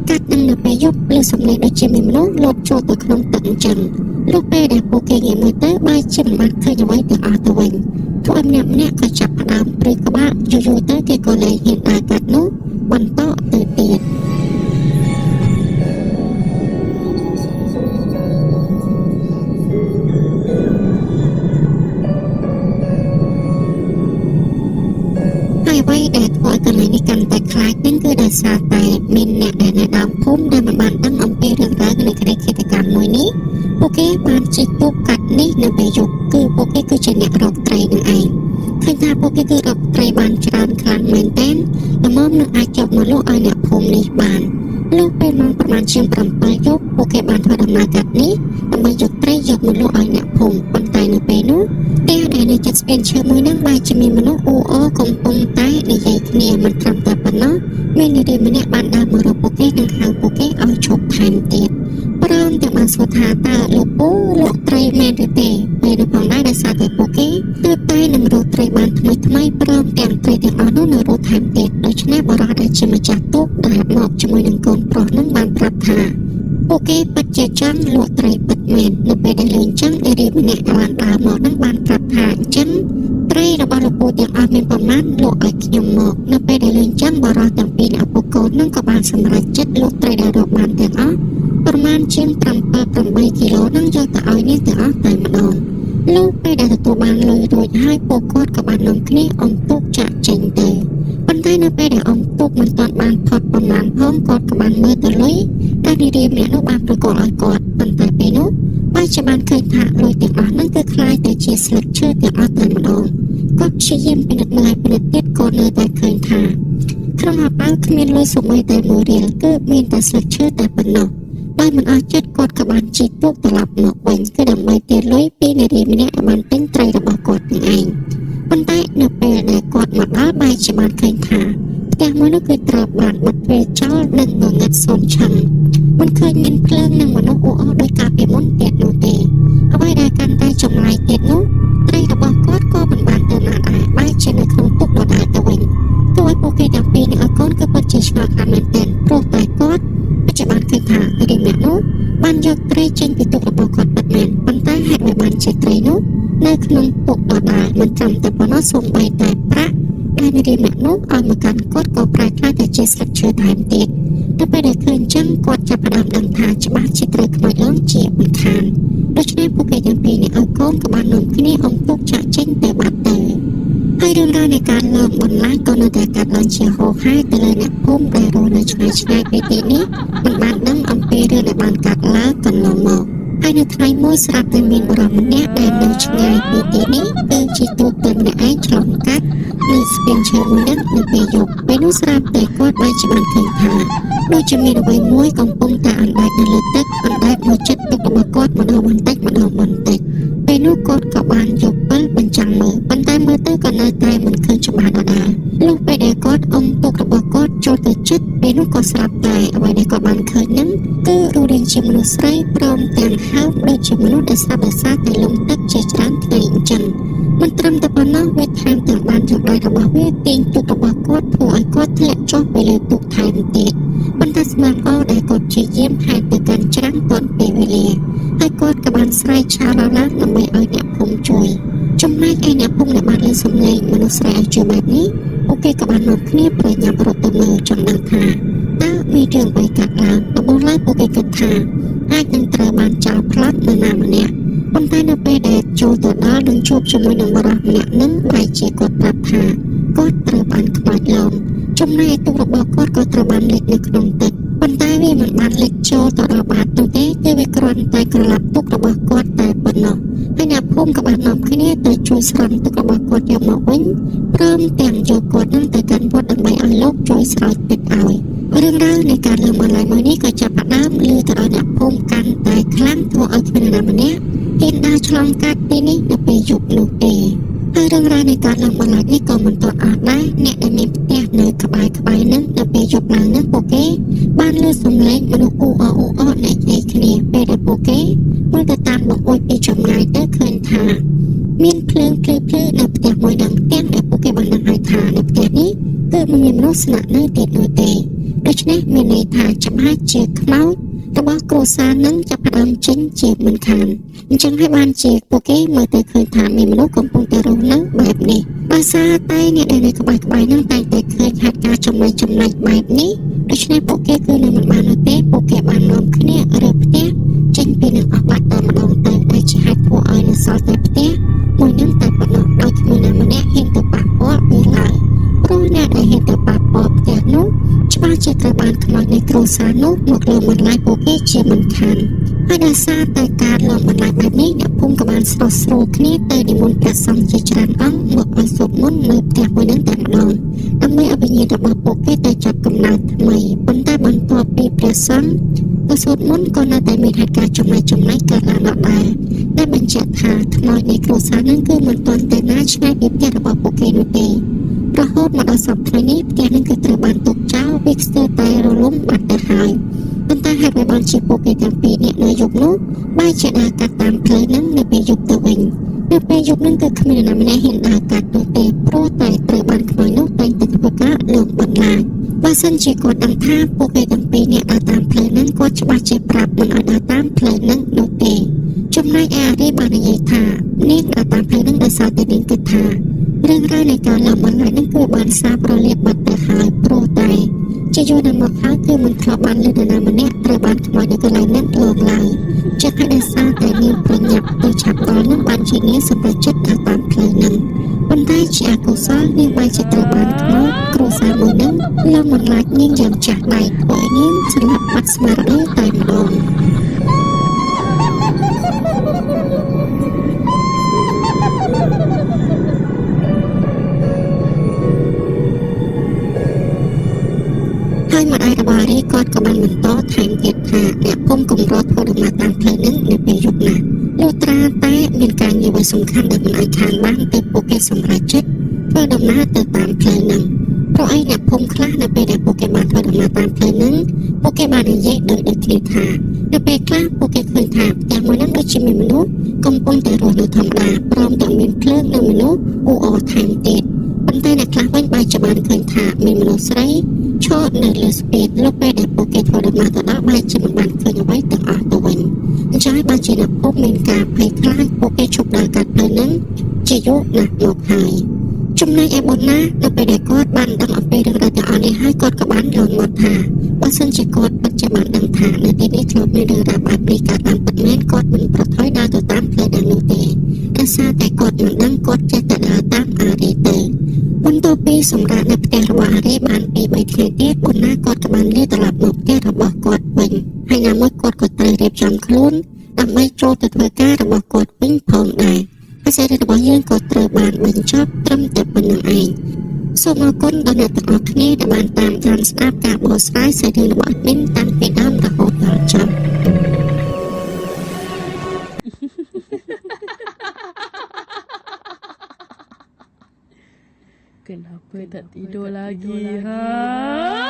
កាត់នៅពេលយប់ឬសម្លេងដូចជាមានមនុស្សលោតចូលទៅក្នុងទឹកអញ្ចឹងលុះពេលដែលពួកគេងាកមើលទៅបែរជាមិនបានឃើញអ្វីទាំងអស់ទៅវិញពួកម្នាក់ក៏ចាប់ផ្ដើមព្រឺក្បាលយូរទៅគេក៏លែងហ៊ានដើរកាត់នោះបន្តទៅទៀតហ ដោយសារតែមានអ្នកដែលនៅដើមភូមិដែលមិនបានដឹងអំពីរឿងរ៉ាវនៃក្តីឃាតកម្មមួយនេះពួកគេបានជិះទូកកាត់នេះនៅពេលយប់គឺពួកគេគឺជាអ្នករកត្រីនឹងឯងឃើញថាពួកគេគឺរកត្រីបានច្រើនខ្លាំងមែនទែនល្មមនឹងអាចយកមកលក់ឲ្យអ្នកភូមិនេះបានលុះពេលម៉ោងប្រហែលជា7 យប់ពួកគេបានធ្វើដំណើរកាត់នេះដើម្បីយកត្រីយកមកលក់ឲ្យអ្នកភូមិប៉ុន្តែនៅពេលនោះផ្ទះដែលនៅជិតស្ពានឈើមួយនឹងបែរជាមានមនុស្សអ៊ូអរកំពុងតែនិយាយគ្នាមិនត្រឹមតែប៉ុណ្ណោះមាននារីម្នាក់បានដើរមករកពួកគេនិងហៅពួកគេឲ្យឈប់ថែមទៀតព្រមទាំងបានសួរថាតើលោកពូលក់ត្រីមែនឬទេពេលនោះផងដែរដោយសារតែពួកគេទើបតែនឹងរកត្រីបានថ្មីព្រមទាំងត្រីទាំងអស់នោះនៅរកថែមទៀតដូច្នេះបរិះដែលជាម្ចាស់ទូកដែលមកជាមួយនឹងកូនប្រុសនឹងបានប្រាប់ថាពួកគេពិតជាចង់លក់ត្រីពិតមែននៅពេលដែលលេងចឹងនារីម្នាក់បានដើរមកនឹងបានប្រាប់ថាអញ្ចឹងត្រីរបស់លោកពូទាំងអស់មានប្រមាណលក់ឲ្យខ្ញុំមកនៅពេលដែលលេងចឹងបរិះទាំងពីរអ្នកពុកកូននឹងក៏បានសម្រេចចិត្តលក់ត្រីដែលរកបានទាំងអស់ប្រមាណជាង7-8 គីឡូនឹងយកទៅឲ្យនាងទាំងអស់តែម្ដងលុះពេលដែលទទួលបានលុយរួចហើយពួកគាត់ក៏បាននាំគ្នាអុំទូកចាក់ចេញទៅប៉ុន្តែនៅពេលដែលអុំទូកមិនទាន់បានផុតប៉ុន្មានផងគាត់ក៏បានមើលទៅលុយដែលនារីម្នាក់នោះបានប្រកល់ឲ្យគាត់ប៉ុន្តែពេលនោះបែរជាបានឃើញថាលុយទាំងអស់នោះគឺคล้ายតែជាស្លឹកឈើទាំងអស់តែម្ដងគាត់ព្យាយាមពិនិត្យមើលឲ្យពិនិត្យទៀតក៏នៅតែឃើញថាក្នុងហោប៉ៅគ្មានលុយសូម្បីតែ1 រៀលគឺមានតែស្លឹកឈើតែប៉ុណ្ណោះដោយមិនអស់ចិត្តគាត់ក៏បានជិះទូកត្រឡប់មកវិញគឺដើម្បីទារលុយពីនារីម្នាក់ដែលបានទិញត្រីរបស់គាត់នឹងឯងប៉ុន្តែនៅពេលដែលគាត់មកដល់បែរជាបានឃើញថាផ្ទះមួយនោះគឺត្រូវបានបិទទ្វារចោលនិងងងឹតសូន្យឈឹងមិនឃើញមានភ្លើងនិងមនុស្សអ៊ូអរដោយកាលពីមុនទៀតនោះទេអ្វីដែលកាន់តែចម្លែកទៀតនោះត្រីរបស់គាត់ក៏មិនបានទៅណាដែរបែរជានៅក្នុងទូកដដែលទៅវិញទោះឲ្យពួកគេទាំងពីរនឹងឲ្យកូនក៏ពិតជាឆ្ងល់ខ្លាំងមែនទែនព្រោះតែគាត់ជាបានឃើញថានារីម្នាក់នោះបានយកត្រីចេញពីទូករបស់គាត់ពិតមែនប៉ុន្តែហេតុអ្វីបានជាត្រីនោះនៅក្នុងទូកដដែលមិនត្រឹមតែប៉ុណ្ណោះសូម្បីតែប្រាក់ដែលនារីម្នាក់នោះឲ្យមកកាន់គាត់ក៏ប្រែក្លាយទៅជាស្លឹកឈើថែមទៀតតែពេលដែលឃើញចឹងគាត់ចាប់ផ្ដើមដឹងថាច្បាស់ជាត្រីខ្មោចឡងជាមិនខានដូច្នេះពួកគេទាំងពីរនេះឲ្យកូនក៏បាននាំគ្នាអុំទូកចាក់ចេញទៅបាត់ទៅហើយរឿងរ៉ាវនៃការលងបន្លាចក៏នៅតែកាត់ឡើងជាហូរហែទៅលើអ្នកភូមិដែលរស់នៅឆ្ងាយពីទីនេះមិនបានដឹងអំពីរឿងដែលបានកាត់ឡើងកន្លងមកហើយនៅថ្ងៃមួយស្រាប់តែមានបុរសម្នាក់ដែលនៅឆ្ងាយពីទីនេះទៅជិះទូកទៅម្នាក់ឯងឆ្លងកាត់លើស្ពានឈើមួយនោះនៅពេលយប់ពេលនោះស្រាប់តែគាត់បានច្បាស់ឃើញថាដូចជាមានអ្វីមួយកំពុងតែអណ្ដែតនៅលើទឹកអណ្ដែតមកជិតទឹករបស់គាត់ម្ដងបន្តិចពេលនោះគាត់ក៏បានយកពិលបញ្ចាំងមើលប៉ុន្តែមើលទៅក៏នៅតែមិនឃើញច្បាស់ដដែលលុះពេលដែលគាត់អុំទូករបស់គាត់ចូលទៅជិតពេលនោះក៏ស្រាប់តែអ្វីដែលគាត់បានឃើញហ្នឹងគឺរូបរាងជាមនុស្សស្រីព្រមទាំងហើបដូចជាមនុស្សដែលស្លាប់ដោយសារតែលំទឹកជាច្រើនថ្ងៃអញ្ចឹងមិនត្រឹមតែប៉ុណ្ណោះវាថែមទាំងបានយកដៃរបស់វាទាញទូករបស់គាត់ធ្វើឲ្យគាត់ធ្លាក់ចុះទៅលើទូកថែមទៀតប៉ុន្តែស្មារតីដែលគាត់ព្យាយាមហែកទៅកាន់ច្រាំងទាន់ពេលវេលាហើយគាត់ក៏បានស្រែកឆាឡើងដើម្បីឲ្យអ្នកភូមិជួយចំណែកឯអ្នកភូមិដែលបានលើសំឡេងមនុស្សស្រីឲ្យជួយបែបនេះពួកគេក៏បាននាំគ្នាប្រញាប់រត់ទៅមើលចង់ដឹងថាតើមានរឿងអ្វីកើតឡើងដំបូងឡើយពួកគេគិតថាអាចនឹងត្រូវបានចោលផ្លាត់នរណាម្នាក់ប៉ុន្តែនៅពេលដែលចូលទៅដល់និងជួបជាមួយនឹងបុរសម្នាក់នឹងបែរជាគាត់ប្រាប់ថាគាត់ត្រូវបានខ្មោចឡងចំណែកទូករបស់គាត់ក៏ត្រូវបានលិចនៅក្នុងទឹកប៉ុន្តែវាមិនបានលិចចូលទៅដល់បាតនោះទេគឺវាគ្រាន់តែក្រឡាប់ទូករបស់គាត់តែប៉ុណ្ណោះហើយអ្នកភូមិក៏បាននាំគ្នាទៅជួយស្រង់ទូករបស់គាត់យកមកវិញព្រមទាំងយកគាត់នឹងទៅកាន់វត្តដើម្បីឲ្យលោកជួយស្រោចទឹកឲ្យរឿងរ៉ាវនៃការលើកបន្លែមួយនេះក៏ចាប់ផ្ដើមលើទៅដល់អ្នកភូមិកាន់តែខ្លាំងធ្វើឲ្យគ្មាននរណាម្នាក់ហ៊ានដើរឆ្លងកាត់ទីនេះនៅពេលយប់នោះទេហើយរឿងរ៉ាវនៃការលើកបន្លែនេះក៏មិនទាន់អស់ដែរអ្នកដែលមានផ្ទះនៅក្បែរនឹងនៅពេលយប់ឡើងនឹងពួកគេបានលើសំឡេងមនុស្សអ៊ូអរអ្នកនិយាយគ្នាពេលដែលពួកគេមើលទៅតាមបង្អួចពីចម្ងាយទៅឃើញថាមានភ្លើងភ្លឺនៅផ្ទះមួយនឹងផ្ទះដែលពួកគេបានដឹងហើយថានៅផ្ទះនេះគឺមិនមានមនុស្សស្នាក់នៅទៀតនោះទេដូច្នេះមានន័យថាច្បាស់ជាខ្មោចរបស់គ្រួសារនឹងចាប់ផ្ដើមចេញជាមិនខានអញ្ចឹងហើយបានជាពួកគេមើលទៅឃើញថាមានមនុស្សកំពុងតែរស់នៅបែបនេះបើសារតែអ្នកដែលនៅក្បែរនឹងតែឃើញហេតុការណ៍ចំណុចបែបនេះដូច្នេះពួកគេគឺនៅមិនបាននោះទេពួកគេបាននាំគ្នារើផ្ទះចេញពីនឹងអស់បាត់តែម្ដងទៅដែលជាហេតុធ្វើឲ្យនៅសល់តែផ្ទះមួយនឹងតែប៉ុណ្ណោះដោយគ្មានអ្នកម្នាក់ហ៊ានទៅប៉ះពាល់វាឡើយព្រោះអ្នកដែលហ៊ានទៅប៉ះពាល់ផ្ទះនោះច្បាស់ សារនោះមកលងបន្លាយពួកគេជាមិនខានហើយដោយសារតែការលងបន្លាយបែបនេះអ្នកភូមិក៏បានស្រោះស្រួលគ្នាទៅនិមន្តព្រះសង្ឃជាច្រើនអង្គមកឲ្យសូត្រមន្តនៅផ្ទះមួយនឹងតែម្ដងដើម្បីឲ្យវិញ្ញាណរបស់ពួកគេទៅចាប់កំណើតថ្មីប៉ុន្តែបន្ទាប់ពីព្រះសង្ឃទៅសូត្រមន្តក៏នៅតែមានហេតុការណ៍ចំណែកកើតឡើងដល់ដែរដែលបញ្ជាក់ថាថ្មនៃគ្រួសារនឹងគឺមិនទាន់ទៅណាឆ្ងាយពីផ្ទះរបស់ពួកគេនោះទេរហូតមកដល់សប្តាហ៍នេះផ្ទះនឹងគឺត្រូវបានទុកចោលវាស្ទើរតែរលំបាត់ទៅហើយប៉ុន្តែហេតុអ្វីបានជាពួកគេទាំងពីរនាក់នៅយប់នោះបែរជាដើរកាត់តាមផ្លូវនឹងនៅពេលយប់ទៅវិញនៅពេលយប់នឹងគឺគ្មាននរណាម្នាក់ហ៊ានដើរកាត់នោះទេព្រោះតែត្រូវបានខ្មោចនោះតែងតែធ្វើការលងបន្លាចបើសិនជាគាត់ដឹងថាពួកគេទាំងពីរនាក់ដើរតាមផ្លូវនឹងគាត់ច្បាស់ជាប្រាប់មិនឲ្យដើរតាមផ្លូវនឹងនោះទេចំណែកអារីបាននិយាយថានាងដើរតាមផ្លូវនឹងដោយសារតែនាងគិតថារឿងរ៉ាវនៃការលងបន្លាចនឹងគឺបានសាបរលាបបាត់ទៅហើយព្រោះតែជាយូរណាស់មកហើយគឺមិនធ្លាប់បានលើនរណាម្នាក់ត្រូវបានខ្មោចនៅកន្លែងនោះលងឡើយចិត្តឲ្យដោយសារតែនាងប្រញាប់ទៅឆាប់ដល់នឹងបានជានាងសម្រេចចិត្តដើរតាមផ្លូវនឹងប៉ុន្តែជាអកុសលនាងបែរជាត្រូវបានខ្មោចគ្រួសារមួយនឹងលងបន្លាចនាងយ៉ាងចាស់ដៃធ្វើឲ្យនាងស្លាប់បាត់ស្មារតីតែម្ដងហើយម្ដាយរបស់រីគាត់ក៏បានបន្តថែមទៀតថាអ្នកភូមិកំរត់ធ្វើដំណើរតាមផ្លូវនឹងនៅពេលយប់ណាលុះត្រាតែមានការងារសំខាន់ដែលមិនអាចខានបានទៅពួកគេសម្រេចចិត្តធ្វើដំណើរទៅតាមផ្លូវនឹងព្រោះឯអ្នកភូមិខ្លះនៅពេលដែលពួកគេបានធ្វើដំណើរតាមផ្លូវនឹងពួកគេបាននិយាយដូចគ្នាថានៅពេលខ្លះពួកគេឃើញថាផ្ទះមួយនឹងដូចជាមានមនុស្សកំពុងតែរស់នៅធម្មតាព្រមទាំងមានភ្លើងនិងមនុស្សអ៊ូអរថែមទៀតប៉ុន្តែអ្នកខ្លះវិញបែរជាបានឃើញថាមានមនុស្សស្រីឈរនៅលើស្ពានលុបពេលដែលពួកគេធ្វើដំណើរទៅដល់បែរជាមិនបានឃើញអ្វីទាំងអស់ទៅវិញអញ្ចឹងហើយបានជាអ្នកភូមិមានការភ័យខ្លាចពួកគេឈប់ដើរកាត់ផ្លូវនឹងជាយូរណាស់មកហើយចំណែកឯបុនណានៅពេលដែលគាត់បានដឹងអំពីរឿងរ៉ាវទាំងអស់នេះហើយគាត់ក៏បានលងមាត់ថាបើសិនជាគាត់ពិតជាបានដឹងថានៅទីនេះធ្លាប់មានរឿងរ៉ាវបែបនេះកើតឡើងពិតមែនគាត់មិនប្រថុយដើរទៅតាមផ្លូវនឹងនោះទេដោយសារតែគាត់មិនដឹងគាត់ចេះតែដើរតាមអារីទៅបន្ទាប់ពីសម្រាប់នៅផ្ទះរបស់អារីបានពី3ថ្ងៃទៀតបុនណាគាត់ក៏បានលាត្រឡប់មកផ្ទះរបស់គាត់វិញហើយណាមួយគាត់ក៏ត្រូវរៀបចំខ្លួនដើម្បីចូលទៅធ្វើការរបស់គាត់វិញផងដែរហើយសាររបស់យើងក៏ត្រូវបានបញ្ចប់ត្រឹមតែប៉ុណ្្នឹងឯងសូមអរគុណដល់អ្នកទាំងអស់គ្នាដែលបានតាមដានស្ដាប់ការបកស្រាយសាច់រឿងរបស់មីនតាំងពីដើមរហូតដល់ចប់Kenapa tak tidur lagi, ha?